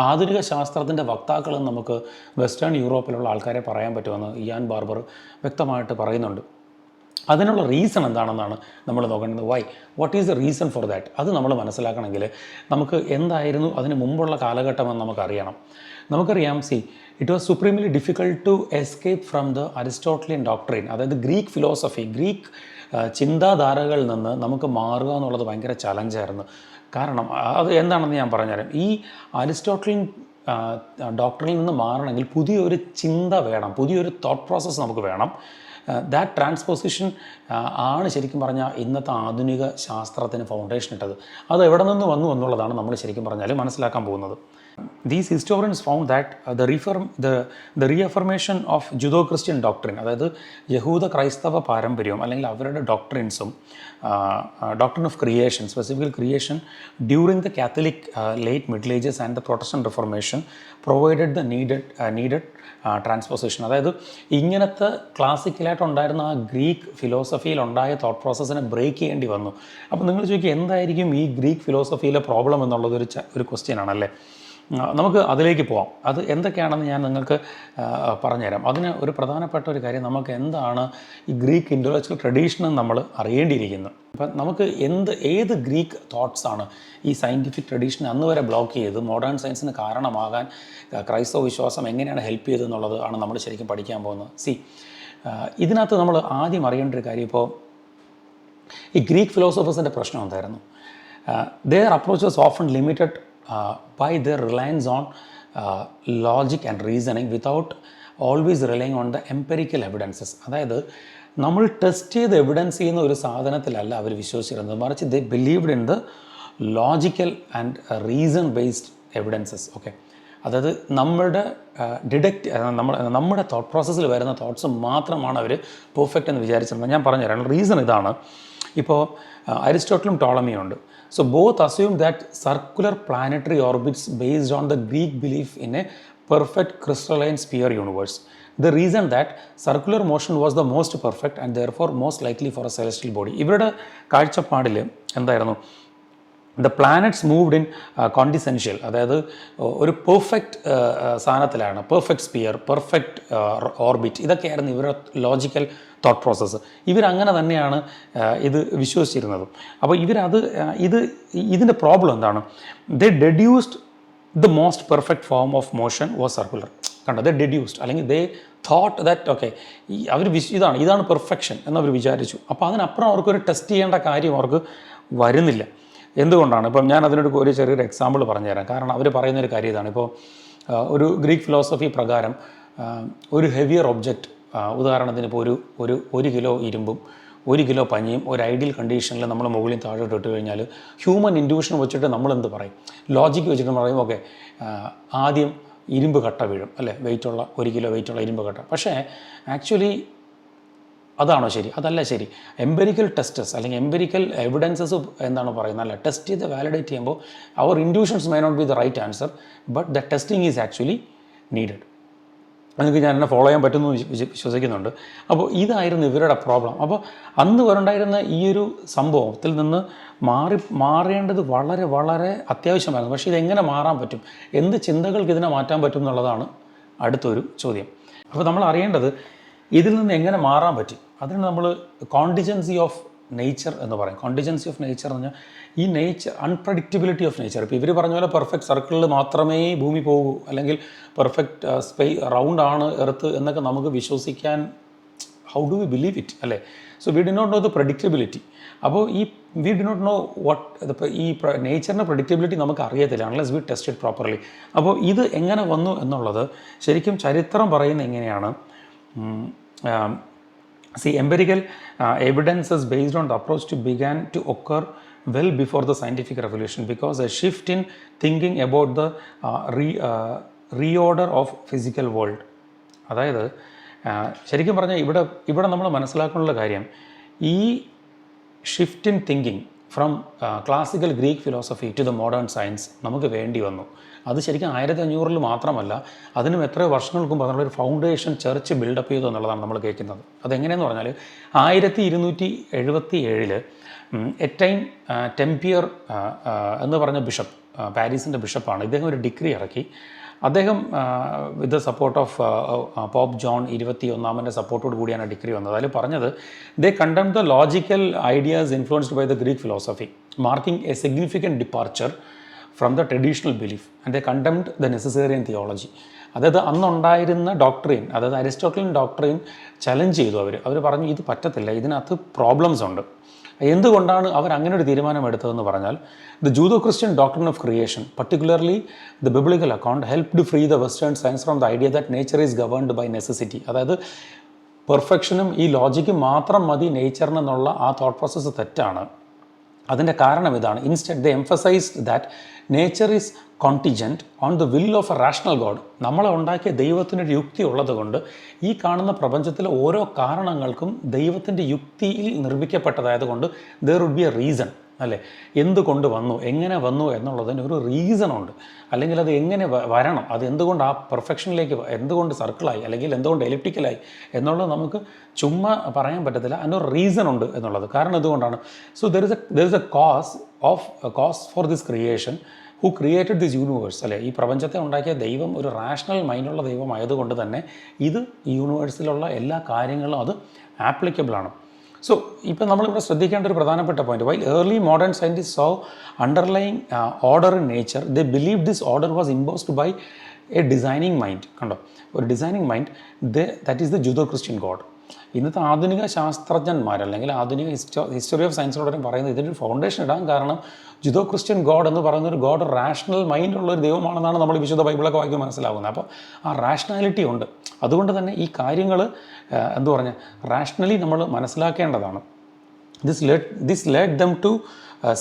ആധുനിക ശാസ്ത്രത്തിൻ്റെ വക്താക്കളും നമുക്ക് വെസ്റ്റേൺ യൂറോപ്പിലുള്ള ആൾക്കാരെ പറയാൻ പറ്റുമെന്ന് ഇയാൻ ബാർബർ വ്യക്തമായിട്ട് പറയുന്നുണ്ട്. അതിനുള്ള റീസൺ എന്താണെന്നാണ് നമ്മൾ നോക്കേണ്ടത്. What is the reason for that? അത് നമ്മൾ മനസ്സിലാക്കണമെങ്കിൽ നമുക്ക് എന്തായിരുന്നു അതിന് മുമ്പുള്ള കാലഘട്ടമെന്ന് നമുക്കറിയണം. നമുക്കറിയാം, it was supremely difficult to escape from the Aristotelian doctrine. അതായത് ഗ്രീക്ക് ഫിലോസഫി, ഗ്രീക്ക് ചിന്താധാരകളിൽ നിന്ന് നമുക്ക് മാറുക എന്നുള്ളത് ഭയങ്കര ചലഞ്ചായിരുന്നു. കാരണം അത് എന്താണെന്ന് ഞാൻ പറഞ്ഞുതരാം. ഈ അരിസ്റ്റോട്ടലിയൻ ഡോക്ടറിൽ നിന്ന് മാറണമെങ്കിൽ പുതിയൊരു ചിന്ത വേണം, പുതിയൊരു തോട്ട് പ്രോസസ്സ് നമുക്ക് വേണം. ദാറ്റ് ട്രാൻസ്പോസിഷൻ ആണ് ശരിക്കും പറഞ്ഞാൽ ഇന്നത്തെ ആധുനിക ശാസ്ത്രത്തിന് ഫൗണ്ടേഷൻ ഇട്ടത്. അത് എവിടെ നിന്ന് വന്നു എന്നുള്ളതാണ് നമ്മൾ ശരിക്കും പറഞ്ഞാൽ മനസ്സിലാക്കാൻ പോകുന്നത്. These historians found that the reaffirmation of Judo-Christian doctrine, അതായത് യഹൂദ ക്രൈസ്തവ പാരമ്പര്യവും അല്ലെങ്കിൽ അവരുടെ ഡോക്ട്രിൻസും, doctrine of creation, specifically creation during the Catholic late Middle Ages and the Protestant Reformation provided the needed transposition. അതായത് ഇങ്ങനത്തെ ക്ലാസിക്കലായിട്ടുണ്ടായിരുന്ന ആ ഗ്രീക്ക് ഫിലോസഫിയിൽ ഉണ്ടായ തോട്ട് പ്രോസസ്സിനെ ബ്രേക്ക് ചെയ്യേണ്ടി വന്നു. അപ്പോൾ നിങ്ങൾ ചോദിക്കുക, എന്തായിരിക്കും ഈ ഗ്രീക്ക് ഫിലോസഫിയിലെ പ്രോബ്ലം എന്നുള്ളത് ഒരു ക്വസ്റ്റ്യൻ ആണല്ലേ. നമുക്ക് അതിലേക്ക് പോവാം. അത് എന്തൊക്കെയാണെന്ന് ഞാൻ നിങ്ങൾക്ക് പറഞ്ഞുതരാം. അതിന് ഒരു പ്രധാനപ്പെട്ട ഒരു കാര്യം, നമുക്ക് എന്താണ് ഈ ഗ്രീക്ക് ഇൻ്റലക്ച്വൽ ട്രഡീഷനും നമ്മൾ അറിയേണ്ടിയിരിക്കുന്നു. അപ്പം നമുക്ക് ഏത് ഗ്രീക്ക് തോട്ട്സാണ് ഈ സയൻറ്റിഫിക് ട്രഡീഷനെ അന്ന് വരെ ബ്ലോക്ക് ചെയ്ത് മോഡേൺ സയൻസിന് കാരണമാകാൻ ക്രൈസ്തവ വിശ്വാസം എങ്ങനെയാണ് ഹെൽപ്പ് ചെയ്തതെന്നുള്ളത് ആണ് നമ്മൾ ശരിക്കും പഠിക്കാൻ പോകുന്നത്. ഇതിനകത്ത് നമ്മൾ ആദ്യം അറിയേണ്ട ഒരു കാര്യം, ഇപ്പോൾ ഈ ഗ്രീക്ക് ഫിലോസഫേഴ്സിൻ്റെ പ്രശ്നം എന്തായിരുന്നു? their approach was often limited by their reliance on logic and reasoning without always relying on the empirical evidences. അതായത് നമ്മൾ ടെസ്റ്റ് ചെയ്ത് എവിഡൻസ് ചെയ്യുന്ന ഒരു സാധനത്തിലല്ല അവർ വിശ്വസിച്ചിരുന്നത്, മറിച്ച് they believed in the logical and reason based evidences. Okay, അതായത് നമ്മുടെ തോട്ട് പ്രോസസ്സിൽ വരുന്ന തോട്ട്സ് മാത്രമാണ് അവർ പെർഫെക്റ്റ് എന്ന് വിചാരിച്ചിരുന്നത്. ഞാൻ പറഞ്ഞുതരാം. റീസൺ ഇതാണ്. ഇപ്പോൾ അരിസ്റ്റോട്ടലും ടോളമിയും ഉണ്ട്. So both assume that circular planetary orbits based on the Greek belief in a perfect crystalline sphere universe. The reason that circular motion was the most perfect and therefore most likely for a celestial body. ഇവരുടെ കാഴ്ചപ്പാടിൽ എന്തായിരുന്നു? The planets moved in quintessential, അതായത് ഒരു perfect സാധനത്തിലാണ്, perfect sphere, perfect orbit, ഇതൊക്കെയായിരുന്നു ഇവരുടെ logical thought process. ഇവരങ്ങനെ തന്നെയാണ് ഇത് വിശ്വസിച്ചിരുന്നത്. അപ്പോൾ ഇതിൻ്റെ പ്രോബ്ലം എന്താണ്? They deduced the most perfect form of motion was circular. കണ്ടോ, ദേ ഡെഡ്യൂസ്ഡ്, അല്ലെങ്കിൽ ദേ തോട്ട് ദാറ്റ് ഓക്കെ, അവർ ഇതാണ് പെർഫെക്ഷൻ എന്നവർ വിചാരിച്ചു. അപ്പോൾ അതിനപ്പുറം അവർക്കൊരു ടെസ്റ്റ് ചെയ്യേണ്ട കാര്യം അവർക്ക് വരുന്നില്ല. എന്തുകൊണ്ടാണ്? ഇപ്പം ഞാൻ ഒരു ചെറിയൊരു എക്സാമ്പിൾ പറഞ്ഞുതരാം. കാരണം അവർ പറയുന്നൊരു കാര്യം ഇതാണ്. ഇപ്പോൾ ഒരു ഗ്രീക്ക് ഫിലോസഫി പ്രകാരം ഒരു ഹെവിയർ ഒബ്ജക്റ്റ്, ഉദാഹരണത്തിന് ഇപ്പോൾ ഒരു കിലോ ഇരുമ്പും 1 കിലോ പഞ്ഞിയും ഒരു ഐഡിയൽ കണ്ടീഷനിൽ നമ്മൾ മുകളിൽ താഴോട്ട് ഇട്ട് കഴിഞ്ഞാൽ ഹ്യൂമൻ ഇൻഡ്യൂഷൻ വെച്ചിട്ട് നമ്മളെന്ത് പറയും? ലോജിക്ക് വെച്ചിട്ട് പറയും, ഓക്കെ ആദ്യം ഇരുമ്പ് കട്ട വീഴും, അല്ലേ, 1 കിലോ വെയിറ്റുള്ള ഇരുമ്പ് കട്ട. പക്ഷേ ആക്ച്വലി അതാണോ ശരി? അതല്ല ശരി. എംപെരിക്കൽ ടെസ്റ്റസ് അല്ലെങ്കിൽ എംപെരിക്കൽ എവിഡൻസസ് എന്താണ് പറയുന്നത്? അല്ല, ടെസ്റ്റ് ചെയ്ത് വാലിഡേറ്റ് ചെയ്യുമ്പോൾ അവർ inductions may not be the right answer, but the testing is actually needed. നിങ്ങൾക്ക് ഞാൻ എന്നെ ഫോളോ ചെയ്യാൻ പറ്റുമെന്ന് വിശ്വസിക്കുന്നുണ്ട്. അപ്പോൾ ഇതായിരുന്നു ഇവരുടെ പ്രോബ്ലം. അപ്പോൾ അന്ന് വരണ്ടായിരുന്ന ഈ ഒരു സംഭവത്തിൽ നിന്ന് മാറേണ്ടത് വളരെ വളരെ അത്യാവശ്യമായിരുന്നു. പക്ഷേ ഇതെങ്ങനെ മാറാൻ പറ്റും? എന്ത് ചിന്തകൾക്ക് ഇതിനെ മാറ്റാൻ പറ്റും എന്നുള്ളതാണ് അടുത്തൊരു ചോദ്യം. അപ്പോൾ നമ്മൾ അറിയേണ്ടത് ഇതിൽ നിന്ന് എങ്ങനെ മാറാൻ പറ്റും. അതിന് നമ്മൾ കോണ്ടിജൻസി ഓഫ് നേച്ചർ എന്ന് പറയും. കോണ്ടിജൻസി ഓഫ് നേച്ചർ എന്ന് പറഞ്ഞാൽ ഈ നേച്ചർ, അൺപ്രഡിക്റ്റബിലിറ്റി ഓഫ് നേച്ചർ. ഇപ്പോൾ ഇവർ പറഞ്ഞ പോലെ പെർഫെക്റ്റ് സർക്കിളിൽ മാത്രമേ ഭൂമി പോകൂ, അല്ലെങ്കിൽ പെർഫെക്റ്റ് റൗണ്ട് ആണ് എർത്ത് എന്നൊക്കെ നമുക്ക് വിശ്വസിക്കാൻ, how do we believe it, അല്ലേ? So we do not know the predictability. അപ്പോൾ we do not know what ഈ നേച്ചറിൻ്റെ പ്രഡിക്റ്റബിലിറ്റി നമുക്ക് അറിയത്തില്ല unless we test it properly. അപ്പോൾ ഇത് എങ്ങനെ വന്നു എന്നുള്ളത് ശരിക്കും ചരിത്രം പറയുന്നത് എങ്ങനെയാണ്? empirical evidence is based on the approach to began to occur well before the scientific revolution, because a shift in thinking about the reorder of physical world. അതായത് ശരിക്കും പറഞ്ഞാൽ ഇവിടെ നമ്മൾ മനസ്സിലാക്കാനുള്ള കാര്യം, ഈ shift in thinking from classical Greek philosophy to the modern science നമുക്ക് വേണ്ടി വന്നു. അത് ശരിക്കും 1500 മാത്രമല്ല, അതിനും എത്രയോ വർഷങ്ങൾക്ക് മുമ്പ് അതിനുള്ളൊരു ഫൗണ്ടേഷൻ ചർച്ച് ബിൽഡപ്പ് ചെയ്തു എന്നുള്ളതാണ് നമ്മൾ കേൾക്കുന്നത്. അതെങ്ങനെയെന്ന് പറഞ്ഞാൽ 1277 എറ്റൈൻ ടെംപിയർ എന്ന് പറഞ്ഞ ബിഷപ്പ്, പാരീസിൻ്റെ ബിഷപ്പാണ്. ഇദ്ദേഹം ഒരു ഡിഗ്രി ഇറക്കി. അദ്ദേഹം with the support of Pope John 21 സപ്പോർട്ടോട് കൂടിയാണ് ഡിഗ്രി വന്നത്. അതിൽ പറഞ്ഞത്, they condemn the logical ideas influenced by the Greek philosophy, marking a significant departure from the traditional belief and they condemned the necessarian theology. അതായത് അന്നുണ്ടായിരുന്ന doctrine, അതായത് അരിസ്റ്റോട്ടലിൻ doctrine challenge ചെയ്തു. അവർ പറഞ്ഞു ഇത് പറ്റത്തില്ല, ഇതിനകത്ത് പ്രോബ്ലംസ് ഉണ്ട്. എന്തുകൊണ്ടാണ് അവർ അങ്ങനെ ഒരു തീരുമാനം എടുത്തതെന്ന് പറഞ്ഞാൽ, the Judeo Christian doctrine of creation, particularly the biblical account, helped free the western science from the idea that nature is governed by necessity. അതായത് പെർഫെക്ഷനും ഈ ലോജിക്കും മാത്രം മതി നേച്ചറിനെന്നുള്ള ആ തോട്ട് പ്രോസസ്സ് തെറ്റാണ്. അതിൻ്റെ കാരണം ഇതാണ്. Instead the emphasised that nature is contingent on the will of a rational God. നമ്മളെ ഉണ്ടാക്കിയ ദൈവത്തിനൊരു യുക്തി ഉള്ളത് കൊണ്ട് ഈ കാണുന്ന പ്രപഞ്ചത്തിലെ ഓരോ കാരണങ്ങൾക്കും ദൈവത്തിൻ്റെ യുക്തിയിൽ നിർമ്മിക്കപ്പെട്ടതായതുകൊണ്ട് there would be a reason, അല്ലേ? എന്തുകൊണ്ട് വന്നു, എങ്ങനെ വന്നു എന്നുള്ളതിന് ഒരു റീസൺ ഉണ്ട്. അല്ലെങ്കിൽ അത് എങ്ങനെ വരണം, അത് എന്തുകൊണ്ട് ആ പെർഫെക്ഷനിലേക്ക്, എന്തുകൊണ്ട് സർക്കിളായി അല്ലെങ്കിൽ എന്തുകൊണ്ട് എലിപ്റ്റിക്കലായി എന്നുള്ളത് നമുക്ക് ചുമ്മാ പറയാൻ പറ്റത്തില്ല. അതിനൊരു റീസൺ ഉണ്ട് എന്നുള്ളത്. കാരണം എന്തുകൊണ്ടാണ്? So there is a cause for this creation who created this universe, അല്ലേ? ഈ പ്രപഞ്ചത്തെ ഉണ്ടാക്കിയ ദൈവം ഒരു റാഷണൽ മൈൻഡുള്ള ദൈവമായതുകൊണ്ട് തന്നെ ഇത് ഈ യൂണിവേഴ്സിലുള്ള എല്ലാ കാര്യങ്ങളും അത് ആപ്ലിക്കബിളാണ്. സോ ഇപ്പം നമ്മളിവിടെ ശ്രദ്ധിക്കേണ്ട ഒരു പ്രധാനപ്പെട്ട point, while early modern scientist saw underlying order in nature, they believe this order was imposed by a designing mind. കണ്ടോ, ഒരു designing mind, that is the Judeo Christian God. ഇന്നത്തെ ആധുനിക ശാസ്ത്രജ്ഞന്മാർ അല്ലെങ്കിൽ ആധുനിക ഹിസ്റ്ററി ഓഫ് സയൻസിലൂടെ പറയുന്നത് ഇതിൻ്റെ ഒരു ഫൗണ്ടേഷൻ ഇടാൻ കാരണം ജുഡോ ക്രിസ്ത്യൻ ഗോഡ് എന്ന് പറയുന്ന ഒരു ഗോഡ് റാഷണൽ മൈൻഡുള്ള ഒരു ദൈവമാണെന്നാണ് നമ്മൾ വിശുദ്ധ ബൈബിളൊക്കെ വായിക്കുമ്പോൾ മനസ്സിലാകുന്നത്. അപ്പോൾ ആ റാഷണാലിറ്റി ഉണ്ട്. അതുകൊണ്ട് തന്നെ ഈ കാര്യങ്ങൾ എന്തു പറഞ്ഞാൽ റാഷണലി നമ്മൾ മനസ്സിലാക്കേണ്ടതാണ്. This led them to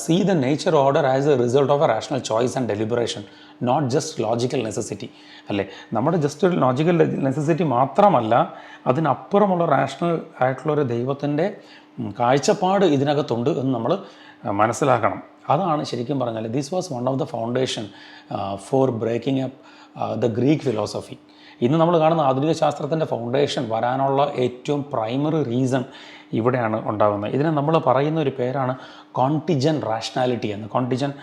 see the nature order as a result of a rational choice and deliberation, not just logical necessity, അല്ലേ? നമ്മുടെ ജസ്റ്റ് ഒരു ലോജിക്കൽ നെസസിറ്റി മാത്രമല്ല, അതിനപ്പുറമുള്ള റാഷണൽ ആയിട്ടുള്ളൊരു ദൈവത്തിൻ്റെ കാഴ്ചപ്പാട് ഇതിനകത്തുണ്ട് എന്ന് നമ്മൾ മനസ്സിലാക്കണം. അതാണ് ശരിക്കും പറഞ്ഞാൽ this was one of the foundation for breaking up the Greek philosophy. ഇന്ന് നമ്മൾ കാണുന്ന ആധുനിക ശാസ്ത്രത്തിൻ്റെ ഫൗണ്ടേഷൻ വരാനുള്ള ഏറ്റവും പ്രൈമറി റീസൺ ഇവിടെയാണ് ഉണ്ടാകുന്നത്. ഇതിനെ നമ്മൾ പറയുന്ന ഒരു പേരാണ് കോണ്ടിജൻറ്റ് റാഷണാലിറ്റി എന്ന്. കോണ്ടിജൻറ്റ്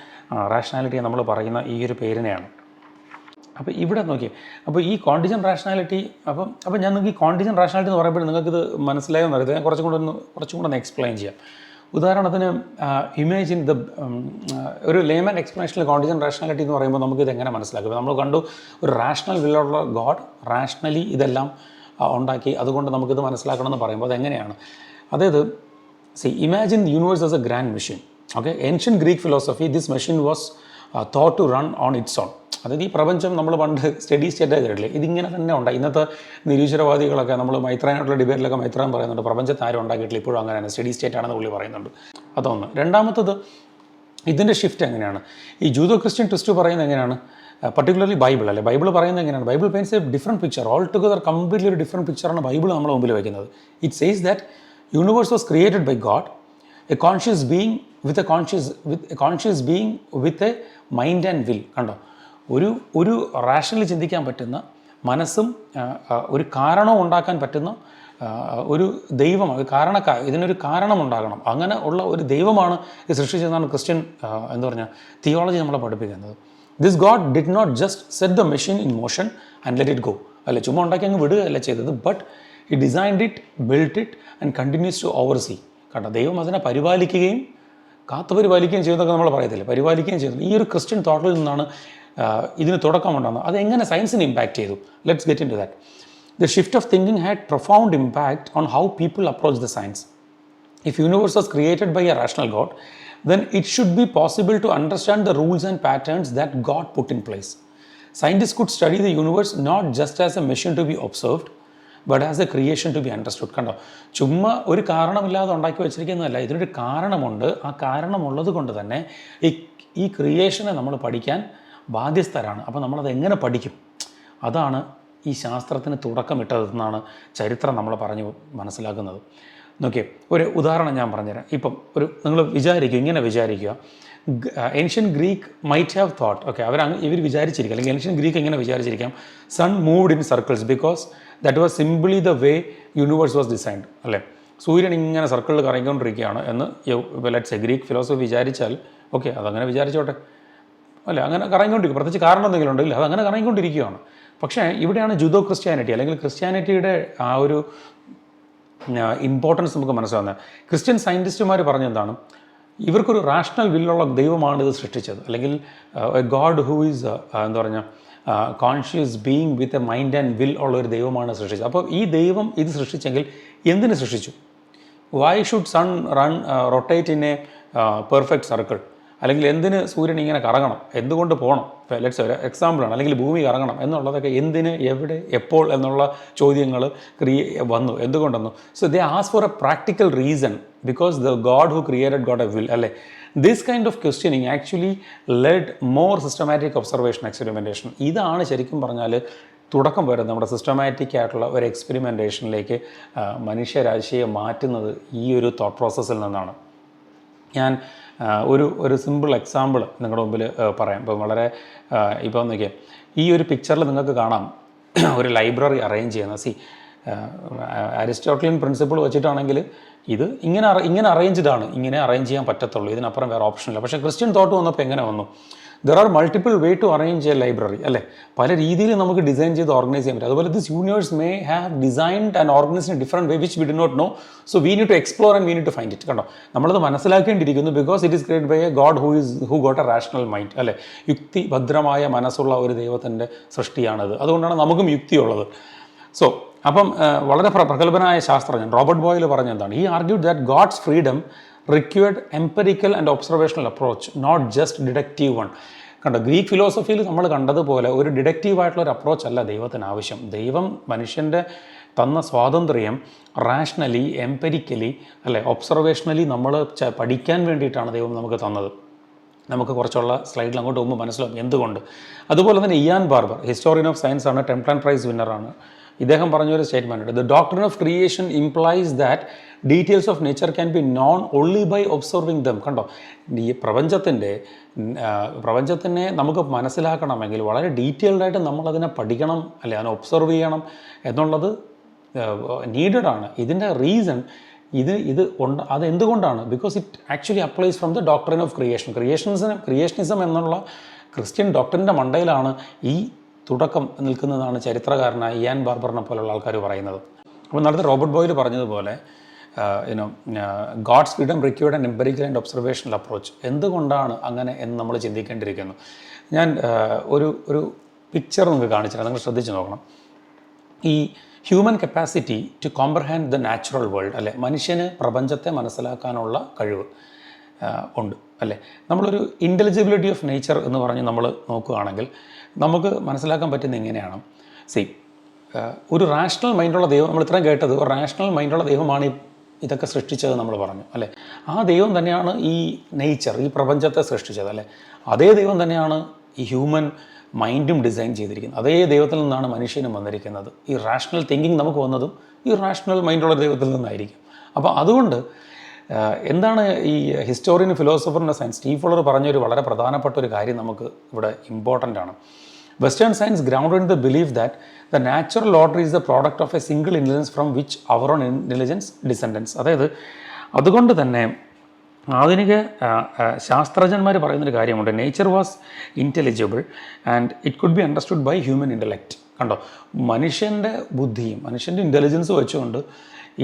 റാഷണാലിറ്റി നമ്മൾ പറയുന്ന ഈ ഒരു പേരിനെയാണ്. അപ്പോൾ ഇവിടെ നോക്കി, അപ്പോൾ ഈ കോണ്ടിജൻറ്റ് റാഷണാലിറ്റി, അപ്പം ഞാൻ നിങ്ങൾക്ക് ഈ കോണ്ടിജൻറ്റ് റാഷണാലിറ്റി എന്ന് പറയുമ്പോൾ നിങ്ങൾക്കിത് മനസ്സിലായോ എന്നറിയത് ഞാൻ കുറച്ചും കൂടെ ഒന്ന് എക്സ്പ്ലെയിൻ ചെയ്യാം. ഉദാഹരണത്തിന് ഇമേജിൻ ദ ഒരു ലേമൻ എക്സ്പ്ലനേഷനിൽ കോണ്ടിജൻറ്റ് റാഷണാലിറ്റി എന്ന് പറയുമ്പോൾ നമുക്കിത് എങ്ങനെ മനസ്സിലാക്കും? നമ്മൾ കണ്ടു ഒരു റാഷണൽ വില്ലുള്ള ഗോഡ് റാഷണലി ഇതെല്ലാം ഉണ്ടാക്കി, അതുകൊണ്ട് നമുക്കിത് മനസ്സിലാക്കണമെന്ന് പറയുമ്പോൾ അതെങ്ങനെയാണ്? അതായത് imagine the universe as a grand machine. Okay, ancient Greek philosophy this machine was thought to run on its own. അതായത് ഈ പ്രപഞ്ചം നമ്മൾ പണ്ട് സ്റ്റഡി സ്റ്റേറ്റ് കേട്ടില്ലേ, ഇതിങ്ങനെ തന്നെ ഉണ്ടായി. ഇന്നത്തെ നിരീശ്വരവാദികളൊക്കെ നമ്മൾ മൈത്രാനായിട്ടുള്ള ഡിബേറ്റിലൊക്കെ മൈത്രാൻ പറയുന്നുണ്ട് പ്രപഞ്ചത്തെ ആരും ഉണ്ടാക്കിയിട്ടില്ല, ഇപ്പോഴും അങ്ങനെയാണ്, സ്റ്റഡി സ്റ്റേറ്റ് ആണെന്ന് പുള്ളി പറയുന്നുണ്ട്. അതൊന്ന്. രണ്ടാമത്തത് ഇതിൻ്റെ ഷിഫ്റ്റ് എങ്ങനെയാണ്? ഈ ജൂഡോ ക്രിസ്ത്യൻ ട്വിസ്റ്റ് പറയുന്നത് എങ്ങനെയാണ്? പർട്ടിക്കുലർലി ബൈബിൾ, അല്ലേ? ബൈബിൾ പറയുന്നത് എങ്ങനെയാണ്? Bible paints a different picture, altogether completely ഒരു ഡിഫറെൻറ്റ് പിക്ചറാണ് ബൈബിൾ നമ്മുടെ മുമ്പിൽ വയ്ക്കുന്നത്. It says that universe was created by God, a conscious being with a conscious being with a mind and will. കണ്ടോ, ഒരു rationally ചിന്തിക്കാൻ പറ്റുന്ന മനസ്സും ഒരു കാരണവും ഉണ്ടാക്കാൻ പറ്റുന്ന ഒരു ദൈവം, ഇതിനൊരു കാരണമുണ്ടാകണം. അങ്ങനെ ഉള്ള ഒരു ദൈവമാണ് ഇത് സൃഷ്ടിച്ചതെന്നാണ് ക്രിസ്ത്യൻ എന്താ പറഞ്ഞാൽ തിയോളജി നമ്മളെ പഠിപ്പിക്കുന്നത്. This God did not just set the machine in motion and let it go. അല്ലെ, ചുമ്മാ ഉണ്ടാക്കി അങ്ങ് വിടുകയല്ല ചെയ്തത്. But he designed it, built it and continues to oversee. കാരണം ദൈവം അതിനെ പരിപാലിക്കുകയും കാത്തുപരിപാലിക്കുകയും ചെയ്യുന്നതൊക്കെ നമ്മൾ പറയത്തില്ല, പരിപാലിക്കുകയും ചെയ്യുന്നു. ഈ ഒരു ക്രിസ്ത്യൻ തോട്ടിൽ നിന്നാണ് ഇതിന് തുടക്കമുണ്ടാകുന്നത്. അതെങ്ങനെ സയൻസിനെ ഇമ്പാക്റ്റ് ചെയ്തു? Let's get into that. The shift of thinking had profound impact on how people approach the science. If universe was created by a rational God, then it should be possible to understand the rules and patterns that God put in place. Scientists could study the universe not just as a machine to be observed, but as a creation to be understood. കണ്ടോ, ചുമ്മാ ഒരു കാരണമില്ലാതെ ഉണ്ടാക്കി വെച്ചിരിക്കുന്നതല്ല, ഇതിനൊരു കാരണമുണ്ട്. ആ കാരണമുള്ളത് കൊണ്ട് തന്നെ ഈ ക്രിയേഷനെ നമ്മൾ പഠിക്കാൻ ബാധ്യസ്ഥരാണ്. അപ്പോൾ നമ്മളത് എങ്ങനെ പഠിക്കും? അതാണ് ഈ ശാസ്ത്രത്തിന് തുടക്കമിട്ടതെന്നാണ് ചരിത്രം നമ്മൾ പറഞ്ഞ് മനസ്സിലാക്കുന്നത്. നോക്കിയേ, ഒരു ഉദാഹരണം ഞാൻ പറഞ്ഞുതരാം. ഇപ്പം നിങ്ങൾ വിചാരിക്കുക, ഇങ്ങനെ വിചാരിക്കുക, ancient Greek might have thought, okay, ഇവർ വിചാരിച്ചിരിക്കുക, അല്ലെങ്കിൽ ഏൻഷ്യൻ ഗ്രീക്ക് എങ്ങനെ വിചാരിച്ചിരിക്കാം, sun moved in circles because that was simply the way universe was designed, അല്ലേ, സൂര്യൻ ഇങ്ങനെ സർക്കിളിൽ കറങ്ങിക്കൊണ്ടിരിക്കുകയാണ് എന്ന് ലെറ്റ്സ് ഗ്രീക്ക് ഫിലോസഫി വിചാരിച്ചാൽ, ഓക്കെ, അതങ്ങനെ വിചാരിച്ചോട്ടെ, അല്ലേ, അങ്ങനെ കറങ്ങിക്കൊണ്ടിരിക്കും, പ്രത്യേകിച്ച് കാരണം എന്തെങ്കിലും ഉണ്ടെങ്കിൽ അതങ്ങനെ കറങ്ങിക്കൊണ്ടിരിക്കുകയാണ്. പക്ഷേ ഇവിടെയാണ് ജൂഡോ ക്രിസ്ത്യാനിറ്റി അല്ലെങ്കിൽ ക്രിസ്ത്യാനിറ്റിയുടെ ആ ഒരു ഇമ്പോർട്ടൻസ് നമുക്ക് മനസ്സിലാവുന്നത്. ക്രിസ്ത്യൻ സയൻറ്റിസ്റ്റുമാർ പറഞ്ഞെന്താണ്, ഇവർക്കൊരു റാഷണൽ വില്ലുള്ള ദൈവമാണ് ഇത് സൃഷ്ടിച്ചത്, അല്ലെങ്കിൽ ഗോഡ് ഹൂ ഈസ് എന്താ പറഞ്ഞാൽ conscious being with a mind and will ഉള്ള ഒരു ദൈവമാണ് സൃഷ്ടിച്ചത്. അപ്പോൾ ഈ ദൈവം ഇത് സൃഷ്ടിച്ചെങ്കിൽ എന്തിനു സൃഷ്ടിച്ചു? Why should sun rotate in a perfect circle? അല്ലെങ്കിൽ എന്തിന് സൂര്യൻ ഇങ്ങനെ കറങ്ങണം, എന്തുകൊണ്ട് പോകണം, ലെറ്റ്സ് ഒരു എക്സാമ്പിളാണ്, അല്ലെങ്കിൽ ഭൂമി കറങ്ങണം എന്നുള്ളതൊക്കെ എന്തിന്, എവിടെ, എപ്പോൾ എന്നുള്ള ചോദ്യങ്ങൾ വന്നു. എന്തുകൊണ്ടെന്നു? So they ask for a practical reason because the God who created God a will, അല്ലേ. This kind of questioning actually led more systematic observation, experimentation. ഇതാണ് ശരിക്കും പറഞ്ഞാൽ തുടക്കം വരുന്നത് നമ്മുടെ സിസ്റ്റമാറ്റിക് ആയിട്ടുള്ള ഒരു എക്സ്പെരിമെൻറ്റേഷനിലേക്ക് മനുഷ്യരാശിയെ മാറ്റുന്നത് ഈ ഒരു തോട്ട് പ്രോസസ്സിൽ നിന്നാണ്. ഞാൻ ഒരു സിമ്പിൾ എക്സാമ്പിൾ നിങ്ങളുടെ മുമ്പിൽ പറയാം. ഇപ്പം ഇപ്പം നോക്കിയാൽ ഈ ഒരു പിക്ചറിൽ നിങ്ങൾക്ക് കാണാം ഒരു ലൈബ്രറി അറേഞ്ച് ചെയ്യുന്നത്. അരിസ്റ്റോട്ടലിയൻ പ്രിൻസിപ്പിൾ വെച്ചിട്ടാണെങ്കിൽ ഇത് ഇങ്ങനെ അറേഞ്ച്ഡ് ആണ്, ഇങ്ങനെ അറേഞ്ച് ചെയ്യാൻ പറ്റത്തുള്ളൂ, ഇതിനപ്പുറം വേറെ ഓപ്ഷനില്ല. പക്ഷേ ക്രിസ്ത്യൻ തോട്ട് വന്നപ്പോൾ എങ്ങനെ വന്നു? There are multiple way to arrange a library, അല്ലേ, പല രീതിയിൽ നമുക്ക് ഡിസൈൻ ചെയ്ത് ഓർഗനൈസ് ചെയ്യാൻ പറ്റും. അതുപോലെ this universe may have designed and organised in different way which we do not know, so we need to explore and we need to find it. കണ്ടോ, നമ്മളത് മനസ്സിലാക്കേണ്ടിയിരിക്കുന്നു because it is created by a God who got a rational mind, അല്ലേ, യുക്തിഭദ്രമായ മനസ്സുള്ള ഒരു ദൈവത്തിൻ്റെ സൃഷ്ടിയാണത്. അതുകൊണ്ടാണ് നമുക്കും യുക്തിയുള്ളത്. സോ അപ്പം വളരെ പ്രഗത്ഭനായ ശാസ്ത്രജ്ഞൻ റോബർട്ട് ബോയിൽ പറഞ്ഞ എന്താണ്, he argued that God's freedom required empirical and observational approach, not just deductive one. കണ്ടോ, ഗ്രീക്ക് ഫിലോസഫിയിൽ നമ്മൾ കണ്ടതുപോലെ ഒരു ഡിഡക്റ്റീവായിട്ടുള്ള ഒരു അപ്രോച്ച് അല്ല ദൈവത്തിന് ആവശ്യം. ദൈവം മനുഷ്യൻ്റെ തന്ന സ്വാതന്ത്ര്യം റാഷണലി, എംപെരിക്കലി, അല്ലെ, ഒബ്സർവേഷണലി നമ്മൾ പഠിക്കാൻ വേണ്ടിയിട്ടാണ് ദൈവം നമുക്ക് തന്നത്. നമുക്ക് കുറച്ചുള്ള സ്ലൈഡിൽ അങ്ങോട്ട് പോകുമ്പോൾ മനസ്സിലാവും എന്തുകൊണ്ട്. അതുപോലെ തന്നെ Ian Barbour, historian of science ആണ്, ടെംപ്ലൻ പ്രൈസ് വിന്നറാണ്. ഇദ്ദേഹം പറഞ്ഞൊരു സ്റ്റേറ്റ്മെൻറ്റ് ഉണ്ട്, the doctrine of creation implies that details of nature can be known only by observing them. കണ്ടോ, ഈ പ്രപഞ്ചത്തിനെ നമുക്ക് മനസ്സിലാക്കണമെങ്കിൽ വളരെ ഡീറ്റെയിൽഡായിട്ട് നമ്മളതിനെ പഠിക്കണം, അല്ലെ, അതിനെ ഒബ്സർവ് ചെയ്യണം എന്നുള്ളത് നീഡഡ് ആണ്. ഇതിൻ്റെ റീസൺ അതെന്തുകൊണ്ടാണ്? Because it actually applies from the doctrine of creationism എന്നുള്ള ക്രിസ്ത്യൻ ഡോക്ട്രിൻ്റെ മണ്ടയിലാണ് ഈ തുടക്കം നിൽക്കുന്നതാണ് ചരിത്രകാരനായ ഇയാൻ ബാർബറിനെ പോലുള്ള ആൾക്കാർ പറയുന്നത്. അപ്പോൾ നേരത്തെ റോബർട്ട് ബോയിൽ പറഞ്ഞതുപോലെ God's freedom required and empirical and observational approach. എന്തുകൊണ്ടാണ് അങ്ങനെ എന്ന് നമ്മൾ ചിന്തിക്കേണ്ടിയിരിക്കുന്നു. ഞാൻ ഒരു പിക്ചർ നിങ്ങൾക്ക് കാണിച്ചിട്ട് നിങ്ങൾ ശ്രദ്ധിച്ച് നോക്കണം. ഈ human capacity to comprehend the natural world, അല്ലെ, മനുഷ്യന് പ്രപഞ്ചത്തെ മനസ്സിലാക്കാനുള്ള കഴിവ് ഉണ്ട്, അല്ലേ. നമ്മളൊരു ഇൻ്റലിജിബിലിറ്റി ഓഫ് നേച്ചർ എന്ന് പറഞ്ഞ് നമ്മൾ നോക്കുകയാണെങ്കിൽ നമുക്ക് മനസ്സിലാക്കാൻ പറ്റുന്ന ഇങ്ങനെയാണ്. ഒരു റാഷണൽ മൈൻഡുള്ള ദൈവം, നമ്മൾ ഇത്രയും കേട്ടത് ഒരു റാഷണൽ മൈൻഡുള്ള ദൈവമാണ് ഇതൊക്കെ സൃഷ്ടിച്ചത് നമ്മൾ പറഞ്ഞു, അല്ലേ. ആ ദൈവം തന്നെയാണ് ഈ നേച്ചർ, ഈ പ്രപഞ്ചത്തെ സൃഷ്ടിച്ചത്, അല്ലേ. അതേ ദൈവം തന്നെയാണ് ഈ ഹ്യൂമൻ മൈൻഡും ഡിസൈൻ ചെയ്തിരിക്കുന്നത്. അതേ ദൈവത്തിൽ നിന്നാണ് മനുഷ്യനും വന്നിരിക്കുന്നത്. ഈ റാഷണൽ തിങ്കിങ് നമുക്ക് വന്നതും ഈ റാഷണൽ മൈൻഡുള്ള ദൈവത്തിൽ നിന്നായിരിക്കും. അപ്പോൾ അതുകൊണ്ട് എന്താണ് ഈ ഹിസ്റ്റോറിയൻ ഫിലോസഫറിൻ്റെ സയൻസ് സ്റ്റീവ് ഫുള്ളർ പറഞ്ഞൊരു വളരെ പ്രധാനപ്പെട്ട ഒരു കാര്യം നമുക്ക് ഇവിടെ ഇമ്പോർട്ടൻ്റ് ആണ്. Western science grounded in the belief that the natural order is the product of a single intelligence from which our own intelligence descends. അതായത് അതുകൊണ്ട് തന്നെ ആധുനിക ശാസ്ത്രജ്ഞന്മാർ പറയുന്നൊരു കാര്യമുണ്ട്, nature was intelligible and it could be understood by human intellect. കണ്ടോ, മനുഷ്യൻ്റെ ബുദ്ധിയും മനുഷ്യൻ്റെ ഇൻ്റലിജൻസ് വെച്ചുകൊണ്ട്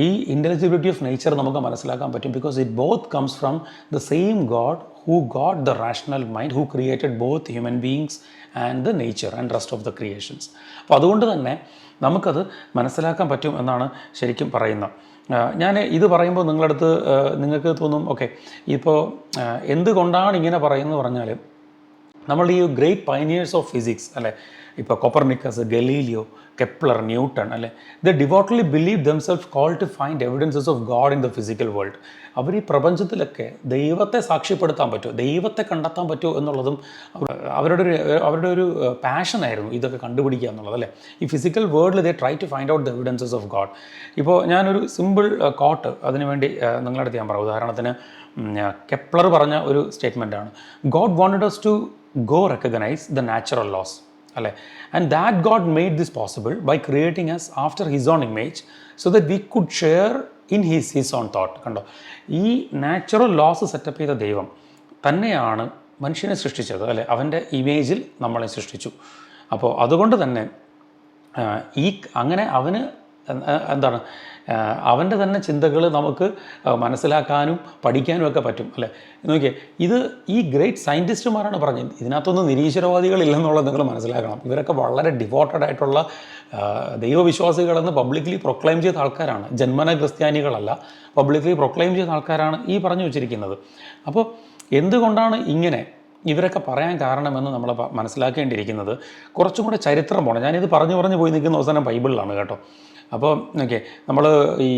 ഈ ഇൻ്റലിജിബിലിറ്റി ഓഫ് നേച്ചർ നമുക്ക് മനസ്സിലാക്കാൻ പറ്റും. Because it both comes from the same God who got the rational mind, who created both human beings and the nature and rest of the creations. അപ്പോൾ അതുകൊണ്ട് തന്നെ നമുക്കത് മനസ്സിലാക്കാൻ പറ്റും എന്നാണ് ശരിക്കും പറയുന്നത്. ഞാൻ ഇത് പറയുമ്പോൾ നിങ്ങൾക്ക് തോന്നും, ഓക്കെ, ഇപ്പോൾ എന്തുകൊണ്ടാണ് ഇങ്ങനെ പറയുന്നത് പറഞ്ഞാൽ, നമ്മൾ ഈ ഗ്രേറ്റ് പൈനിയേഴ്സ് ഓഫ് ഫിസിക്സ് അല്ലേ, ഇപ്പോൾ കൊപ്പർനിക്കസ്, ഗലീലിയോ, കെപ്ലർ, ന്യൂട്ടൺ അല്ലേ, the devoutly believe themselves call to find evidences of God in the physical world. അവർ ഈ പ്രപഞ്ചത്തിലൊക്കെ ദൈവത്തെ സാക്ഷ്യപ്പെടുത്താൻ പറ്റുമോ, ദൈവത്തെ കണ്ടെത്താൻ പറ്റുമോ എന്നുള്ളതും അവരുടെ ഒരു പാഷനായിരുന്നു ഇതൊക്കെ കണ്ടുപിടിക്കുക എന്നുള്ളത് അല്ലേ. ഈ ഫിസിക്കൽ വേൾഡിൽ they try to find out the evidences of God. ഇപ്പോൾ ഞാനൊരു സിമ്പിൾ കോട്ട് അതിനുവേണ്ടി നിങ്ങളുടെ അടുത്ത് ഞാൻ പറയാം. ഉദാഹരണത്തിന് കെപ്ലർ പറഞ്ഞ ഒരു സ്റ്റേറ്റ്മെൻറ്റാണ്, God wanted us to go recognize the natural laws അല്ലേ, and that God made this possible by creating us after his own image so that we could share in his own thought. കണ്ടോ, ഈ natural loss setup ചെയ്ത ദൈവം തന്നെയാണ് മനുഷ്യനെ സൃഷ്ടിച്ചത് അല്ലേ, അവൻ്റെ ഇമേജിൽ നമ്മളെ സൃഷ്ടിച്ചു. അപ്പോൾ അതുകൊണ്ട് തന്നെ അങ്ങനെ അവന് എന്താണ്, അവൻ്റെ തന്നെ ചിന്തകൾ നമുക്ക് മനസ്സിലാക്കാനും പഠിക്കാനും ഒക്കെ പറ്റും അല്ലേ. നോക്കിയേ, ഇത് ഈ ഗ്രേറ്റ് സയൻറ്റിസ്റ്റുമാരാണ് പറഞ്ഞത്. ഇതിനകത്തൊന്നും നിരീശ്വരവാദികളില്ലെന്നുള്ളത് നിങ്ങൾ മനസ്സിലാക്കണം. ഇവരൊക്കെ വളരെ ഡിവോട്ടഡ് ആയിട്ടുള്ള ദൈവവിശ്വാസികളെന്ന് പബ്ലിക്കലി പ്രൊക്ലെയിം ചെയ്ത ആൾക്കാരാണ്. ജന്മന ക്രിസ്ത്യാനികളല്ല, പബ്ലിക്കലി പ്രൊക്ലെയിം ചെയ്ത ആൾക്കാരാണ് ഈ പറഞ്ഞു വച്ചിരിക്കുന്നത്. അപ്പോൾ എന്തുകൊണ്ടാണ് ഇങ്ങനെ ഇവരൊക്കെ പറയാൻ കാരണമെന്ന് നമ്മൾ മനസ്സിലാക്കേണ്ടിയിരിക്കുന്നത് കുറച്ചും കൂടെ ചരിത്രം പോകണം. ഞാനിത് പറഞ്ഞു പോയി നിൽക്കുന്ന അവസാനം ബൈബിളിലാണ് കേട്ടോ. അപ്പോൾ ഓക്കെ, നമ്മൾ ഈ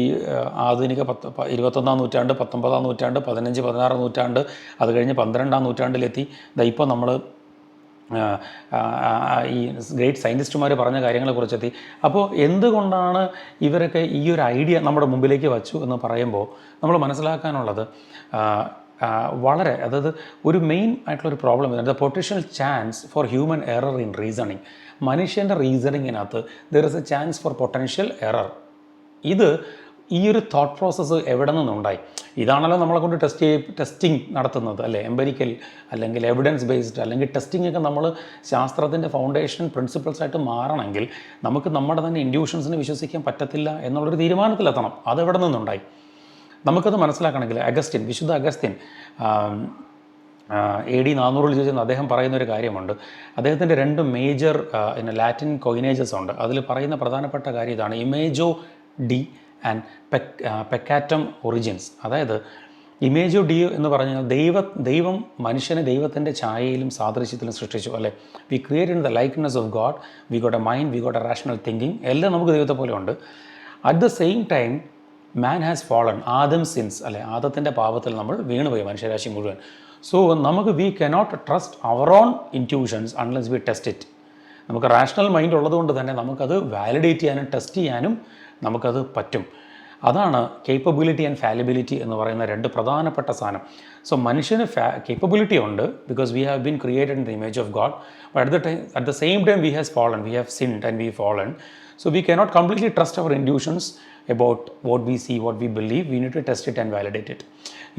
ആധുനിക 21-ാം നൂറ്റാണ്ട്, 19-ാം നൂറ്റാണ്ട്, 15-16 നൂറ്റാണ്ട്, അത് കഴിഞ്ഞ് 12-ാം നൂറ്റാണ്ടിലെത്തി. ഇപ്പോൾ നമ്മൾ ഈ ഗ്രേറ്റ് സയൻറ്റിസ്റ്റുമാർ പറഞ്ഞ കാര്യങ്ങളെക്കുറിച്ചെത്തി. അപ്പോൾ എന്തുകൊണ്ടാണ് ഇവരൊക്കെ ഈ ഒരു ഐഡിയ നമ്മുടെ മുമ്പിലേക്ക് വച്ചു എന്ന് പറയുമ്പോൾ നമ്മൾ മനസ്സിലാക്കാനുള്ളത് വളരെ, അതായത് ഒരു മെയിൻ ആയിട്ടുള്ളൊരു പ്രോബ്ലം ഇതാണ്, the potential chance for human error in reasoning. മനുഷ്യൻ്റെ റീസണിങ്ങിനകത്ത് there is a chance for potential error. ഇത് ഈ ഒരു തോട്ട് പ്രോസസ്സ് എവിടെ നിന്നുണ്ടായി? ഇതാണല്ലോ നമ്മളെ കൊണ്ട് ടെസ്റ്റിംഗ് നടത്തുന്നത് അല്ലേ, എംപെരിക്കൽ അല്ലെങ്കിൽ എവിഡൻസ് ബേസ്ഡ് അല്ലെങ്കിൽ ടെസ്റ്റിംഗ് ഒക്കെ നമ്മൾ ശാസ്ത്രത്തിൻ്റെ ഫൗണ്ടേഷൻ പ്രിൻസിപ്പിൾസായിട്ട് മാറണമെങ്കിൽ നമുക്ക് നമ്മുടെ തന്നെ ഇൻഡ്യൂഷൻസിനെ വിശ്വസിക്കാൻ പറ്റത്തില്ല എന്നുള്ളൊരു തീരുമാനത്തിലെത്തണം. അതെവിടെ നിന്നുണ്ടായി നമുക്കത് മനസ്സിലാക്കണമെങ്കിൽ വിശുദ്ധ അഗസ്ത്യൻ AD 400 ചോദിച്ചെന്ന് അദ്ദേഹം പറയുന്നൊരു കാര്യമുണ്ട്. അദ്ദേഹത്തിൻ്റെ 2 മേജർ ലാറ്റിൻ കോയിനേജസ് ഉണ്ട്. അതിൽ പറയുന്ന പ്രധാനപ്പെട്ട കാര്യം ഇതാണ്, ഇമേജോ ഡി ആൻഡ് പെക്കാറ്റം ഒറിജിൻസ്. അതായത് ഇമേജോ ഡി എന്ന് പറഞ്ഞാൽ ദൈവം മനുഷ്യനെ ദൈവത്തിൻ്റെ ഛായയിലും സാദൃശ്യത്തിലും സൃഷ്ടിച്ചു അല്ലേ. We create in the likeness of God, we got a mind, we got a rational thinking, എല്ലാം നമുക്ക് ദൈവത്തെ പോലെ ഉണ്ട്. At the same time man has fallen, Adam sins അല്ലെ, ആദത്തിൻ്റെ പാപത്തിൽ നമ്മൾ വീണുപോയി മനുഷ്യരാശി മുഴുവൻ. സോ നമുക്ക് we cannot trust our own intuitions unless we test it. നമുക്ക് റാഷണൽ മൈൻഡ് ഉള്ളതുകൊണ്ട് തന്നെ നമുക്കത് വാലിഡേറ്റ് ചെയ്യാനും ടെസ്റ്റ് ചെയ്യാനും നമുക്കത് പറ്റും. അതാണ് കേപ്പബിലിറ്റി ആൻഡ് ഫാലിബിലിറ്റി എന്ന് പറയുന്ന 2 പ്രധാനപ്പെട്ട സാധനം. സോ മനുഷ്യന് കേപ്പബിലിറ്റി ഉണ്ട്, because we have been created in the image of God, but at the same time we has fallen, we have sinned and we fallen. So we cannot completely trust our intuitions about what we see, what we believe. We need to test it and validate it.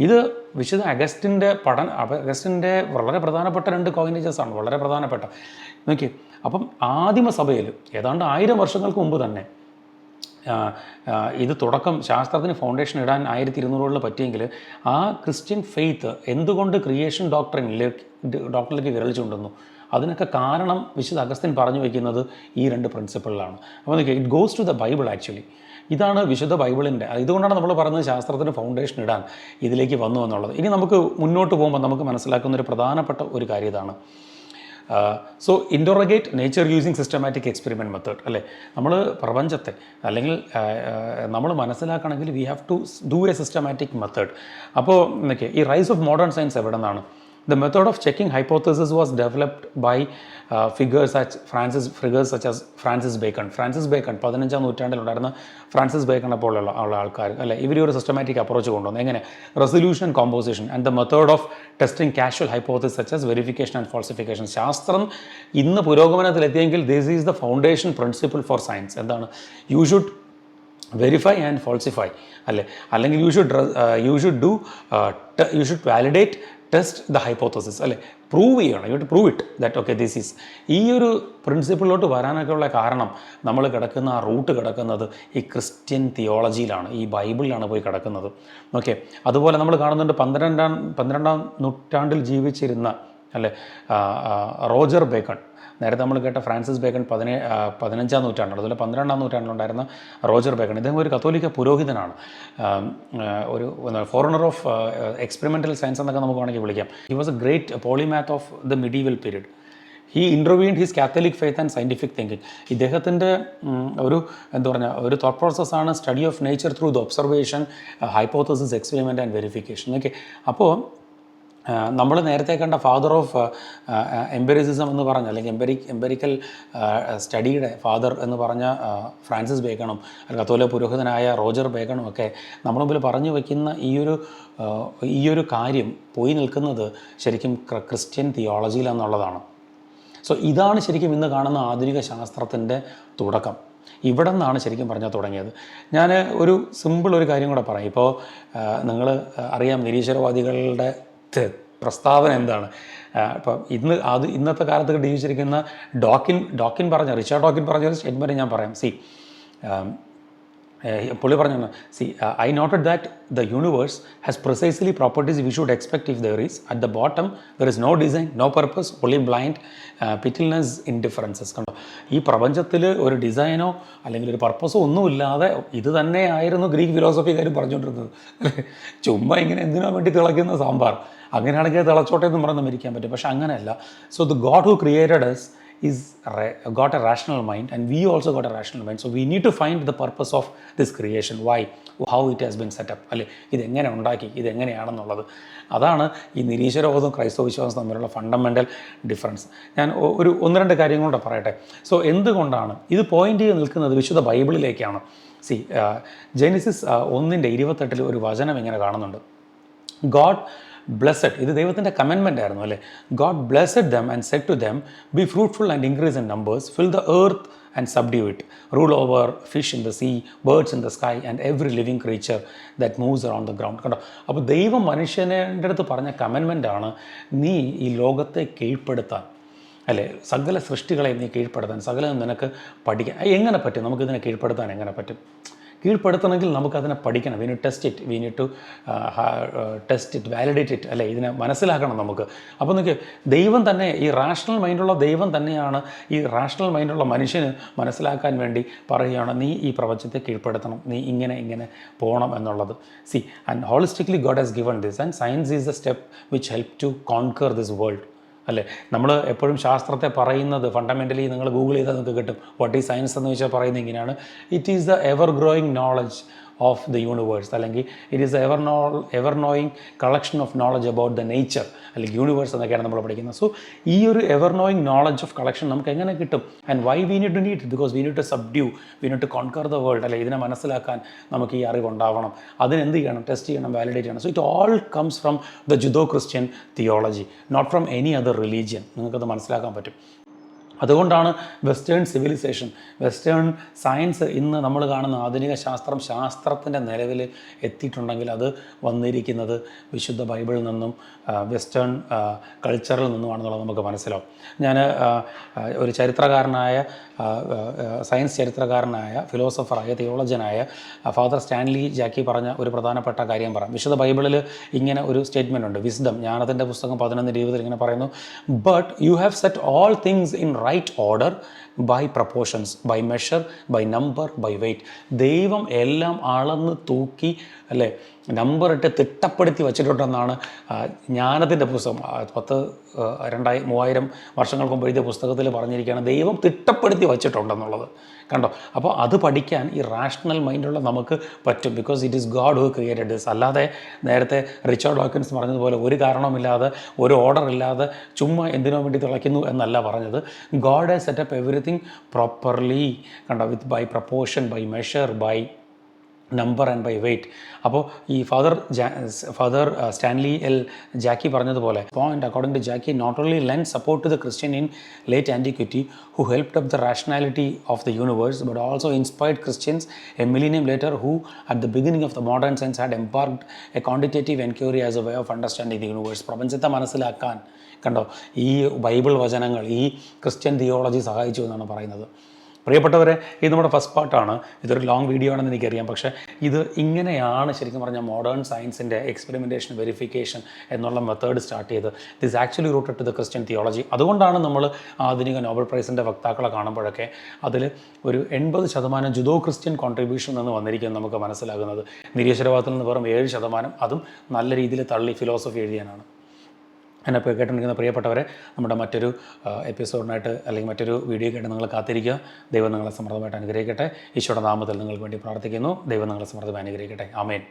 ഇത് വിശുദ്ധ അഗസ്റ്റിൻ്റെ വളരെ പ്രധാനപ്പെട്ട 2 കോയിനേജസ് ആണ്, വളരെ പ്രധാനപ്പെട്ട. നോക്കി, അപ്പം ആദിമസഭയിൽ ഏതാണ്ട് 1000 വർഷങ്ങൾക്ക് മുമ്പ് തന്നെ ഇത് തുടക്കം ശാസ്ത്രത്തിന് ഫൗണ്ടേഷൻ ഇടാൻ 1200 പറ്റിയെങ്കിൽ ആ ക്രിസ്ത്യൻ ഫെയ്ത്ത് എന്തുകൊണ്ട് ക്രിയേഷൻ ഡോക്ടറിലേക്ക് വിരൽ ചൂണ്ടുന്നു? അതിനൊക്കെ കാരണം വിശുദ്ധ അഗസ്ത്യൻ പറഞ്ഞു വയ്ക്കുന്നത് ഈ 2 പ്രിൻസിപ്പിളിലാണ്. അപ്പോൾ it goes to the Bible actually. ഇതാണ് വിശുദ്ധ ബൈബിളിൻ്റെ, ഇതുകൊണ്ടാണ് നമ്മൾ പറയുന്നത് ശാസ്ത്രത്തിന് ഫൗണ്ടേഷൻ ഇടാൻ ഇതിലേക്ക് വന്നു എന്നുള്ളത്. ഇനി നമുക്ക് മുന്നോട്ട് പോകുമ്പോൾ നമുക്ക് മനസ്സിലാക്കുന്ന ഒരു പ്രധാനപ്പെട്ട ഒരു കാര്യം ഇതാണ്. So interrogate nature using systematic experiment method അല്ലേ. നമ്മൾ പ്രപഞ്ചത്തെ അല്ലെങ്കിൽ നമ്മൾ മനസ്സിലാക്കണമെങ്കിൽ we have to do a systematic method. അപ്പോൾ ഈ റൈസ് ഓഫ് മോഡേൺ സയൻസ് എവിടെ നിന്നാണ്? The method of checking hypothesis was developed by figures such as Francis Bacon. Francis Bacon 15-ാം നൂറ്റാണ്ടിലുണ്ടായിരുന്ന ഫ്രാൻസിസ് ബേക്കണെ പോലുള്ള ആൾക്കാർ അല്ലേ, ഇവർ ഒരു സിസ്റ്റമാറ്റിക് അപ്രോച്ച് കൊണ്ടുവന്നു. എങ്ങനെ? Resolution and composition and the method of testing casual hypothesis such as verification and falsification. ശാസ്ത്രം ഇന്ന് പുരോഗമനത്തിലെത്തിയെങ്കിൽ this is the foundation principle for science. എന്താണ്? You should verify and falsify അല്ലേ, അല്ലെങ്കിൽ you should validate, test the hypothesis അല്ലേ, prove ചെയ്യണം. You to prove it that okay this is. ഈ ഒരു പ്രിൻസിപ്പിളിലോട്ട് വരാനൊക്കെ ഉള്ള കാരണം നമ്മൾ കിടക്കുന്ന ആ റൂട്ട് കിടക്കുന്നത് ഈ ക്രിസ്ത്യൻ തിയോളജിയിലാണ്, ഈ ബൈബിളിലാണ് പോയി കിടക്കുന്നത്. ഓക്കെ, അതുപോലെ നമ്മൾ കാണുന്നുണ്ട് 12ാം നൂറ്റാണ്ടിൽ ജീവിച്ചിരുന്ന അല്ലേ റോജർ ബേക്കൺ. നേരത്തെ നമ്മൾ കേട്ട ഫ്രാൻസിസ് ബേക്കൺ 15ാം നൂറ്റാണ്ടാണ്. അതുപോലെ 12ാം നൂറ്റാണ്ടിലുണ്ടായിരുന്ന റോജർ ബേക്കൺ, ഇദ്ദേഹം ഒരു കത്തോലിക്ക പുരോഹിതനാണ്, ഒരു ഫോറിനർ ഓഫ് എക്സ്പെരിമെൻ്റൽ സയൻസ് എന്നൊക്കെ നമുക്ക് വേണമെങ്കിൽ വിളിക്കാം. He was a great polymath of the medieval period. He intervened his Catholic faith and scientific thinking. ഇദ്ദേഹത്തിൻ്റെ ഒരു എന്താ പറഞ്ഞാൽ ഒരു തോട്ട് പ്രോസസ്സാണ് study of nature through the observation, hypothesis, experiment and verification. Okay, അപ്പോൾ നമ്മൾ നേരത്തെ കണ്ട ഫാദർ ഓഫ് എംപെരിസിസം എന്ന് പറഞ്ഞ, അല്ലെങ്കിൽ എംപെരിക്കൽ സ്റ്റഡിയുടെ ഫാദർ എന്ന് പറഞ്ഞ ഫ്രാൻസിസ് ബേക്കണും കത്തോലിക്ക പുരോഹിതനായ റോജർ ബേക്കണും ഒക്കെ നമ്മുടെ മുമ്പിൽ പറഞ്ഞു വയ്ക്കുന്ന ഈ ഒരു കാര്യം പോയി നിൽക്കുന്നത് ശരിക്കും ക്രിസ്ത്യൻ തിയോളജിയിലെന്നുള്ളതാണ്. സോ ഇതാണ് ശരിക്കും ഇന്ന് കാണുന്ന ആധുനിക ശാസ്ത്രത്തിൻ്റെ തുടക്കം. ഇവിടെ നിന്നാണ് ശരിക്കും പറഞ്ഞാൽ തുടങ്ങിയത്. ഞാൻ ഒരു സിമ്പിൾ ഒരു കാര്യം കൂടെ പറയാം. ഇപ്പോൾ നിങ്ങൾ അറിയാം നിരീശ്വരവാദികളുടെ പ്രസ്താവന എന്താണ്. ഇപ്പം ഇന്നത്തെ കാലത്ത് ജീവിച്ചിരിക്കുന്ന ഡോക്കിൻ പറഞ്ഞ റിച്ചാർഡ് ഡോക്കിൻ പറഞ്ഞ ഒരു സ്റ്റേറ്റ്മെൻറ്റ് ഞാൻ പറയാം. പുള്ളി പറഞ്ഞു, I noted that the universe has precisely properties we should expect if there is. At the bottom, there is no design, no purpose, only blind, pitiless indifferences. കണ്ടോ, ഈ പ്രപഞ്ചത്തിൽ ഒരു ഡിസൈനോ അല്ലെങ്കിൽ ഒരു പർപ്പസോ ഒന്നുമില്ലാതെ ഇത് തന്നെയായിരുന്നു ഗ്രീക്ക് ഫിലോസഫിക്കാരും പറഞ്ഞുകൊണ്ടിരുന്നത്. ചുമ്മാ ഇങ്ങനെ എന്തിനോ വേണ്ടി തിളയ്ക്കുന്ന സാമ്പാർ, അങ്ങനെയാണെങ്കിൽ തിളച്ചോട്ടെ എന്ന് പറഞ്ഞ് മരിക്കാൻ പറ്റും. പക്ഷെ അങ്ങനെയല്ല. So the God who created us got a rational mind, and we also got a rational mind. So we need to find the purpose of this creation, why, how it has been set up, അല്ലേ, ഇതെങ്ങനെ ഉണ്ടാക്കി, ഇതെങ്ങനെയാണെന്നുള്ളത്. അതാണ് ഈ നിരീശ്വരവാദവും ക്രൈസ്തവ വിശ്വാസവും തമ്മിലുള്ള fundamental difference. ഞാൻ ഒന്ന് രണ്ട് കാര്യങ്ങളൂടെ പറയട്ടെ. സോ എന്തുകൊണ്ടാണ് ഇത് പോയിൻ്റ് ചെയ്ത് നിൽക്കുന്നത് വിശുദ്ധ ബൈബിളിലേക്കാണ്. ജെനിസിസ് 1:28 ഒരു വചനം ഇങ്ങനെ കാണുന്നുണ്ട്. ഗോഡ് ബ്ലെസ്സഡ്, ഇത് ദൈവത്തിൻ്റെ കമൻമെൻ്റ് ആയിരുന്നു അല്ലേ. God blessed them and said to them, be fruitful and increase in numbers, fill the earth and subdue it, rule over fish in the sea, birds in the sky and every living creature that moves around the ground. കണ്ടോ, അപ്പോൾ ദൈവം മനുഷ്യൻ്റെ അടുത്ത് പറഞ്ഞ കമൻമെൻ്റാണ്, നീ ഈ ലോകത്തെ കീഴ്പ്പെടുത്താൻ, അല്ലേ, സകല സൃഷ്ടികളെയും നീ കീഴ്പ്പെടുത്താൻ, സകലം നിനക്ക് പഠിക്കാൻ. എങ്ങനെ പറ്റും നമുക്കിതിനെ കീഴ്പ്പെടുത്താൻ? എങ്ങനെ പറ്റും? കീഴ്പ്പെടുത്തണമെങ്കിൽ നമുക്കതിനെ പഠിക്കണം. We need test it, we need to test it, validate it, അല്ലേ, ഇതിനെ മനസ്സിലാക്കണം നമുക്ക്. അപ്പോൾ നോക്കി, ദൈവം തന്നെ, ഈ റാഷണൽ മൈൻഡുള്ള ദൈവം തന്നെയാണ് ഈ റാഷണൽ മൈൻഡുള്ള മനുഷ്യന് മനസ്സിലാക്കാൻ വേണ്ടി പറയുകയാണ്, നീ ഈ പ്രപഞ്ചത്തെ കീഴ്പ്പെടുത്തണം, നീ ഇങ്ങനെ പോകണം എന്നുള്ളത്. And holistically God has given this, and science is the step which help to conquer this world. അല്ലേ, നമ്മൾ എപ്പോഴും ശാസ്ത്രത്തെ പറയുന്നത് ഫണ്ടമെൻ്റലി നിങ്ങൾ ഗൂഗിൾ ചെയ്താൽ നിങ്ങൾക്ക് കിട്ടും. വാട്ട് ഈസ് സയൻസ് എന്ന് വെച്ചാൽ പറയുന്നത് ഇങ്ങനെയാണ്, it is the ever growing knowledge of the universe, അല്ലെങ്കിൽ it is ever knowing collection of knowledge about the nature, അല്ലെങ്കിൽ യൂണിവേഴ്സ് എന്നൊക്കെയാണ് നമ്മൾ പഠിക്കുന്നത്. സോ ഈ ഒരു ever knowing knowledge of collection നമുക്ക് എങ്ങനെ കിട്ടും? And why we need to need it? Because we need to subdue, we need to conquer the world. അല്ലെ, ഇതിനെ മനസ്സിലാക്കാൻ നമുക്ക് ഈ അറിവുണ്ടാവണം. അതിനെന്ത് ചെയ്യണം? ടെസ്റ്റ് ചെയ്യണം, വാലിഡേറ്റ് ചെയ്യണം. So it all comes from the Judeo Christian theology, not from any other religion. നിങ്ങൾക്കത് മനസ്സിലാക്കാൻ പറ്റും. അതുകൊണ്ടാണ് വെസ്റ്റേൺ സിവിലൈസേഷൻ, വെസ്റ്റേൺ സയൻസ്, ഇന്ന് നമ്മൾ കാണുന്ന ആധുനിക ശാസ്ത്രത്തിൻ്റെ നിലവിൽ എത്തിയിട്ടുണ്ടെങ്കിൽ അത് വന്നിരിക്കുന്നത് വിശുദ്ധ ബൈബിളിൽ നിന്നും വെസ്റ്റേൺ കൾച്ചറിൽ നിന്നുമാണെന്നുള്ളത് നമുക്ക് മനസ്സിലാവും. ഞാൻ ഒരു ചരിത്രകാരനായ, സയൻസ് ചരിത്രകാരനായ, ഫിലോസഫറായ, തിയോളജനായ ഫാദർ സ്റ്റാൻലി ജാക്കി പറഞ്ഞ ഒരു പ്രധാനപ്പെട്ട കാര്യം പറയാം. വിശുദ്ധ ബൈബിളിൽ ഇങ്ങനെ ഒരു സ്റ്റേറ്റ്മെൻ്റ് ഉണ്ട്, വിസ്ഡം, ജ്ഞാനത്തിൻ്റെ പുസ്തകം 11:20 ഇങ്ങനെ പറയുന്നു, but you have set all things in right order by proportions, by measure, by number, by weight. ദൈവം എല്ലാം അളന്ന് തൂക്കി, അല്ലേ, നമ്പർ ഇട്ട് തിട്ടപ്പെടുത്തി വച്ചിട്ടുണ്ടെന്നാണ് ജ്ഞാനത്തിൻ്റെ പുസ്തകം 2000-3000 വർഷങ്ങൾക്ക് മുമ്പ് എഴുതിയ പുസ്തകത്തിൽ പറഞ്ഞിരിക്കുകയാണ്, ദൈവം തിട്ടപ്പെടുത്തി വച്ചിട്ടുണ്ടെന്നുള്ളത്. കണ്ടോ, അപ്പോൾ അത് പഠിക്കാൻ ഈ റാഷണൽ മൈൻഡുള്ള നമുക്ക് പറ്റും. Because it is God who created this. അല്ലാതെ നേരത്തെ റിച്ചാർഡ് ഡോക്കിൻസ് പറഞ്ഞതുപോലെ ഒരു കാരണവുമില്ലാതെ, ഒരു ഓർഡർ ഇല്ലാതെ ചുമ്മാ എന്തിനോ വേണ്ടി തിളയ്ക്കുന്നു എന്നല്ല പറഞ്ഞത്. God has setup everything properly, കണ്ടോ, with by proportion, by measure, by number and by weight. അപ്പോൾ ഈ ഫാദർ സ്റ്റാൻലി എൽ ജാക്കി പറഞ്ഞതുപോലെ, point according to Jaki not only lend support to the Christian in late antiquity who helped up the rationality of the universe but also inspired Christians a millennium later who at the beginning of the modern science had embarked a quantitative enquiry as a way of understanding the universe. പ്രപഞ്ചത്തെ മനസ്സിലാക്കാൻ കണ്ടോ ഈ Bible വചനങ്ങൾ, ഈ Christian theology സഹായിച്ചു എന്നാണ് പറയുന്നത്. പ്രിയപ്പെട്ടവരെ, ഇത് നമ്മുടെ ഫസ്റ്റ് പാർട്ടാണ്. ഇതൊരു ലോങ് വീഡിയോ ആണെന്ന് എനിക്കറിയാം. പക്ഷേ ഇത് ഇങ്ങനെയാണ് ശരിക്കും പറഞ്ഞാൽ മോഡേൺ സയൻസിൻ്റെ എക്സ്പെരിമെൻറ്റേഷൻ, വെരിഫിക്കേഷൻ എന്നുള്ള മെത്തേഡ് സ്റ്റാർട്ട് ചെയ്ത്. This actually rooted to the Christian theology. അതുകൊണ്ടാണ് നമ്മൾ ആധുനിക നോബൽ പ്രൈസിൻ്റെ വക്താക്കളെ കാണുമ്പോഴൊക്കെ അതിൽ ഒരു 80% ജുഡോ ക്രിസ്ത്യൻ കോൺട്രിബ്യൂഷൻ നിന്ന് വന്നിരിക്കുന്നത് നമുക്ക് മനസ്സിലാകുന്നത്. നിരീശ്വരവാദത്തിൽ നിന്ന് വെറും 7%, അതും നല്ല രീതിയിൽ തള്ളി ഫിലോസഫി എഴുതിയാനാണ്. എന്നെ ഇപ്പോൾ കേട്ടിരിക്കുന്ന പ്രിയപ്പെട്ടവരെ, നമ്മുടെ മറ്റൊരു എപ്പിസോഡിനായിട്ട് അല്ലെങ്കിൽ മറ്റൊരു വീഡിയോ ആയിട്ട് നിങ്ങൾ കാത്തിരിക്കുക. ദൈവം നിങ്ങളെ സമൃദ്ധമായിട്ട് അനുഗ്രഹിക്കട്ടെ. ഈശോയുടെ നാമത്തിൽ നിങ്ങൾക്ക് വേണ്ടി പ്രാർത്ഥിക്കുന്നു. ദൈവം നിങ്ങളെ സമൃദ്ധമായി അനുഗ്രഹിക്കട്ടെ. ആമേൻ.